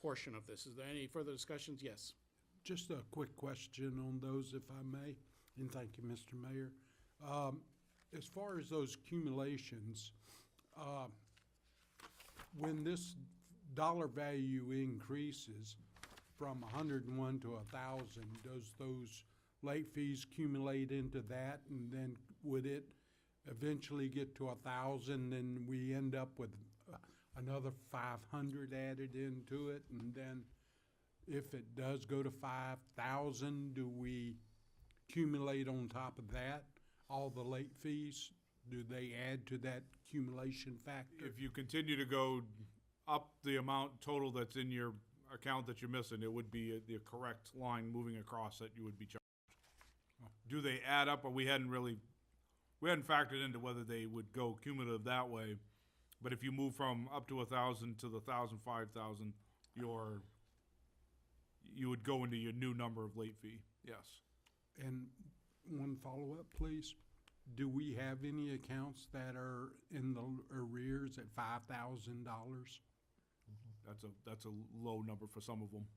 portion of this. Is there any further discussions? Yes.
Just a quick question on those, if I may, and thank you, Mr. Mayor. As far as those accumulations, when this dollar value increases from 101 to 1,000, does those late fees accumulate into that, and then would it eventually get to 1,000, and we end up with another 500 added into it, and then if it does go to 5,000, do we accumulate on top of that all the late fees? Do they add to that accumulation factor?
If you continue to go up the amount total that's in your account that you're missing, it would be the correct line moving across that you would be charged. Do they add up, or we hadn't factored into whether they would go cumulative that way. But if you move from up to 1,000 to the 1,000, 5,000, you would go into your new number of late fee, yes.
And one follow-up, please. Do we have any accounts that are in the arrears at $5,000?
That's a low number for some of them.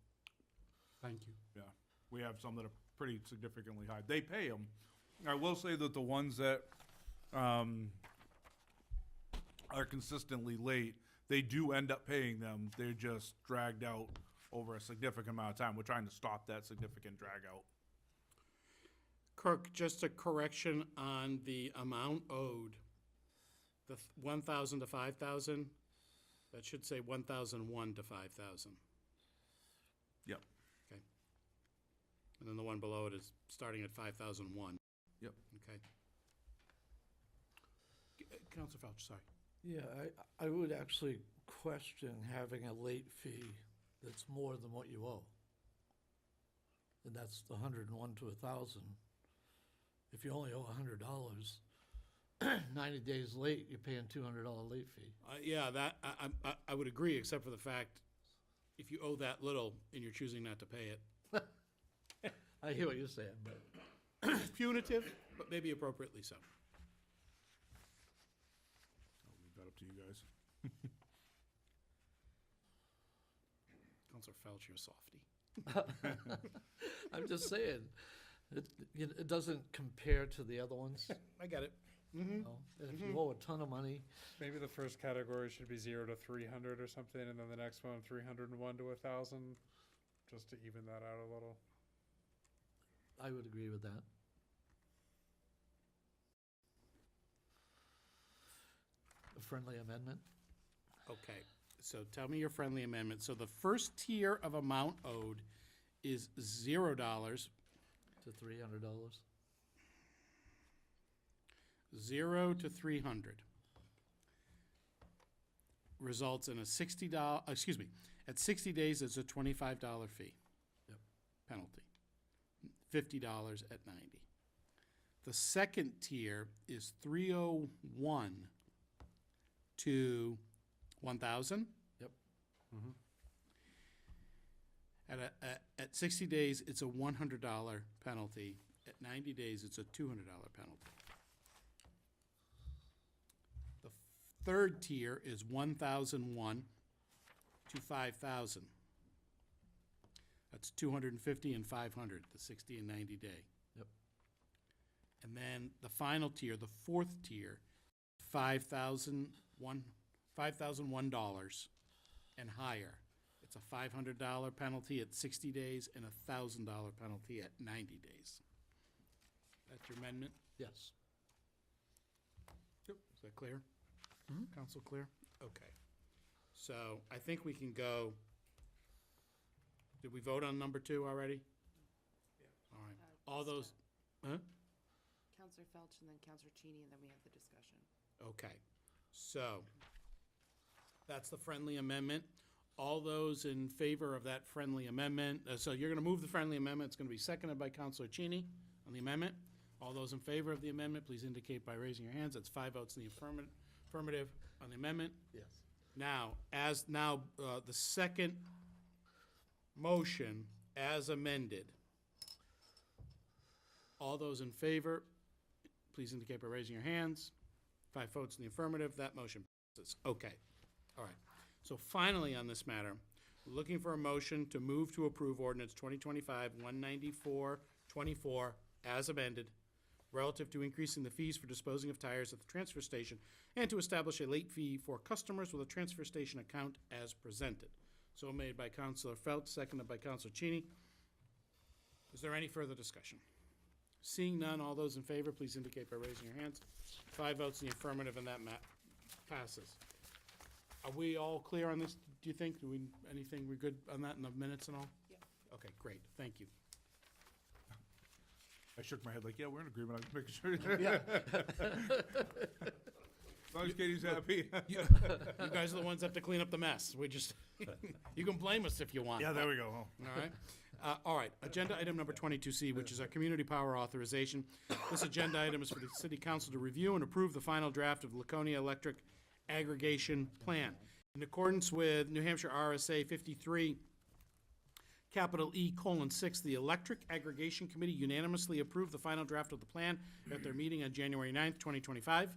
Thank you.
Yeah, we have some that are pretty significantly high. They pay them. I will say that the ones that are consistently late, they do end up paying them. They're just dragged out over a significant amount of time. We're trying to stop that significant drag out.
Kirk, just a correction on the amount owed, the 1,000 to 5,000, that should say 1,001 to 5,000.
Yep.
Okay. And then the one below it is starting at 5,001.
Yep.
Okay. Counselor Felch, sorry.
Yeah, I would actually question having a late fee that's more than what you owe. And that's the 101 to 1,000. If you only owe $100, 90 days late, you're paying $200 late fee.
Yeah, that, I would agree, except for the fact, if you owe that little and you're choosing not to pay it.
I hear what you're saying, but
It's punitive, but maybe appropriately so.
I'll leave that up to you guys.
Counselor Felch, you're a softy.
I'm just saying, it doesn't compare to the other ones.
I get it.
You know? And if you owe a ton of money,
Maybe the first category should be 0 to 300 or something, and then the next one 301 to 1,000, just to even that out a little.
I would agree with that. A friendly amendment?
Okay, so tell me your friendly amendment. So the first tier of amount owed is $0,
To $300?
0 to 300. Results in a $60, at 60 days, it's a $25 fee.
Yep.
Penalty. $50 at 90. The second tier is 301 to 1,000.
Yep.
At 60 days, it's a $100 penalty. At 90 days, it's a $200 penalty. The third tier is 1,001 to 5,000. That's 250 and 500, the 60 and 90 day.
Yep.
And then the final tier, the fourth tier, $5,001 and higher. It's a $500 penalty at 60 days and a $1,000 penalty at 90 days. That's your amendment?
Yes.
Is that clear? Council clear? Okay. So I think we can go, did we vote on number 2 already? Yeah. All right. All those, huh?
Counselor Felch and then Counselor Cheney, and then we have the discussion.
Okay. So that's the friendly amendment. All those in favor of that friendly amendment, so you're going to move the friendly amendment. It's going to be seconded by Counselor Cheney on the amendment. All those in favor of the amendment, please indicate by raising your hands. That's 5 votes in the affirmative on the amendment.
Yes.
Now, the second motion as amended. All those in favor, please indicate by raising your hands. 5 votes in the affirmative. That motion passes. Okay. All right. So finally on this matter, we're looking for a motion to move to approve ordinance 2025-194-24 as amended, relative to increasing the fees for disposing of tires at the transfer station and to establish a late fee for customers with a transfer station account as presented. So made by Councilor Felch, seconded by Councilor Cheney. Is there any further discussion? Seeing none, all those in favor, please indicate by raising your hands. 5 votes in the affirmative, and that passes. Are we all clear on this, do you think? We're good on that in the minutes and all?
Yep.
Okay, great, thank you.
I shook my head like, yeah, we're in agreement. I'm making sure.
Yeah.
As long as Katie's happy.
You guys are the ones that have to clean up the mess. We just, you can blame us if you want.
Yeah, there we go.
All right. All right, agenda item number 22C, which is our community power authorization. This agenda item is for the city council to review and approve the final draft of Laconia Electric Aggregation Plan. In accordance with New Hampshire RSA 53, capital E:6, the Electric Aggregation Committee unanimously approved the final draft of the plan at their meeting on January 9th, 2025.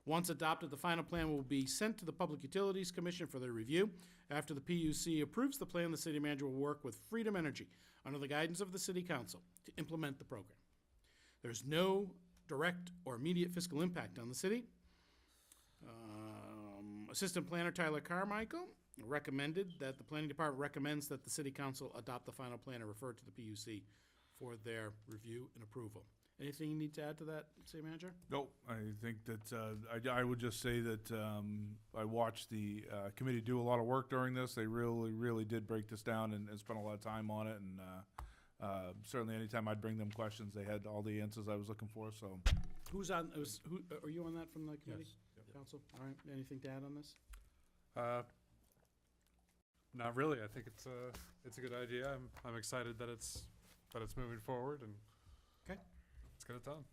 Once adopted, the final plan will be sent to the Public Utilities Commission for their review. After the PUC approves the plan, the city manager will work with Freedom Energy under the guidance of the city council to implement the program. There's no direct or immediate fiscal impact on the city. Assistant Planner Tyler Carmichael recommended that the Planning Department recommends that the city council adopt the final plan and refer to the PUC for their review and approval. Anything you need to add to that, City Manager?
No, I think that, I would just say that I watched the committee do a lot of work during this. They really did break this down and spent a lot of time on it. And certainly anytime I'd bring them questions, they had all the answers I was looking for, so.
Who's on, are you on that from the committee?
Yes.
Council? All right, anything to add on this?
Not really. I think it's a good idea. I'm excited that it's moving forward, and
Okay.
let's get it done.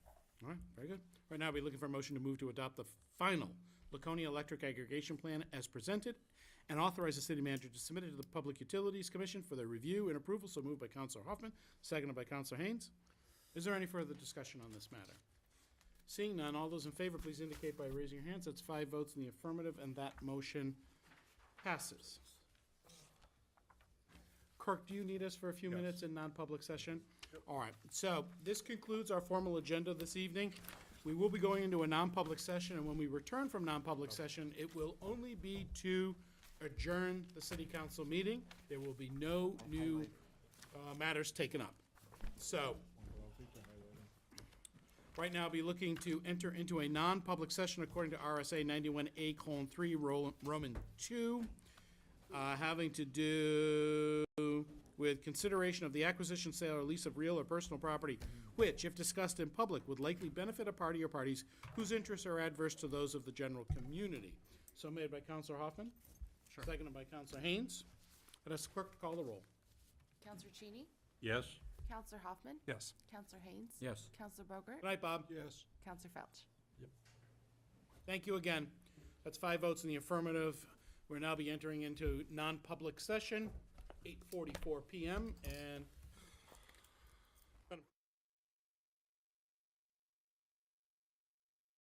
All right, very good. Right now, we're looking for a motion to move to adopt the final Laconia Electric Aggregation Plan as presented and authorize the city manager to submit it to the Public Utilities Commission for their review and approval. So moved by Councilor Hoffman, seconded by Councilor Haynes. Is there any further discussion on this matter? Seeing none, all those in favor, please indicate by raising your hands. That's 5 votes in the affirmative, and that motion passes. Kirk, do you need us for a few minutes in non-public session? All right, so this concludes our formal agenda this evening. We will be going into a non-public session, and when we return from non-public session, it will only be to adjourn the city council meeting. There will be no new matters taken up. So, right now, I'll be looking to enter into a non-public session according to RSA 91A:3, Roman 2, having to do with consideration of the acquisition, sale, or lease of real or personal property, which, if discussed in public, would likely benefit a party or parties whose interests are adverse to those of the general community. So made by Councilor Hoffman. Seconded by Councilor Haynes. I'd ask the clerk to call the roll.
Counselor Cheney,
Yes?
Counselor Hoffman?
Yes.
Counselor Haynes?
Yes.
Counselor Bogart?
Good night, Bob.
Yes.
Counselor Felch?
Thank you again. That's 5 votes in the affirmative. We'll now be entering into non-public session, 8:44 PM, and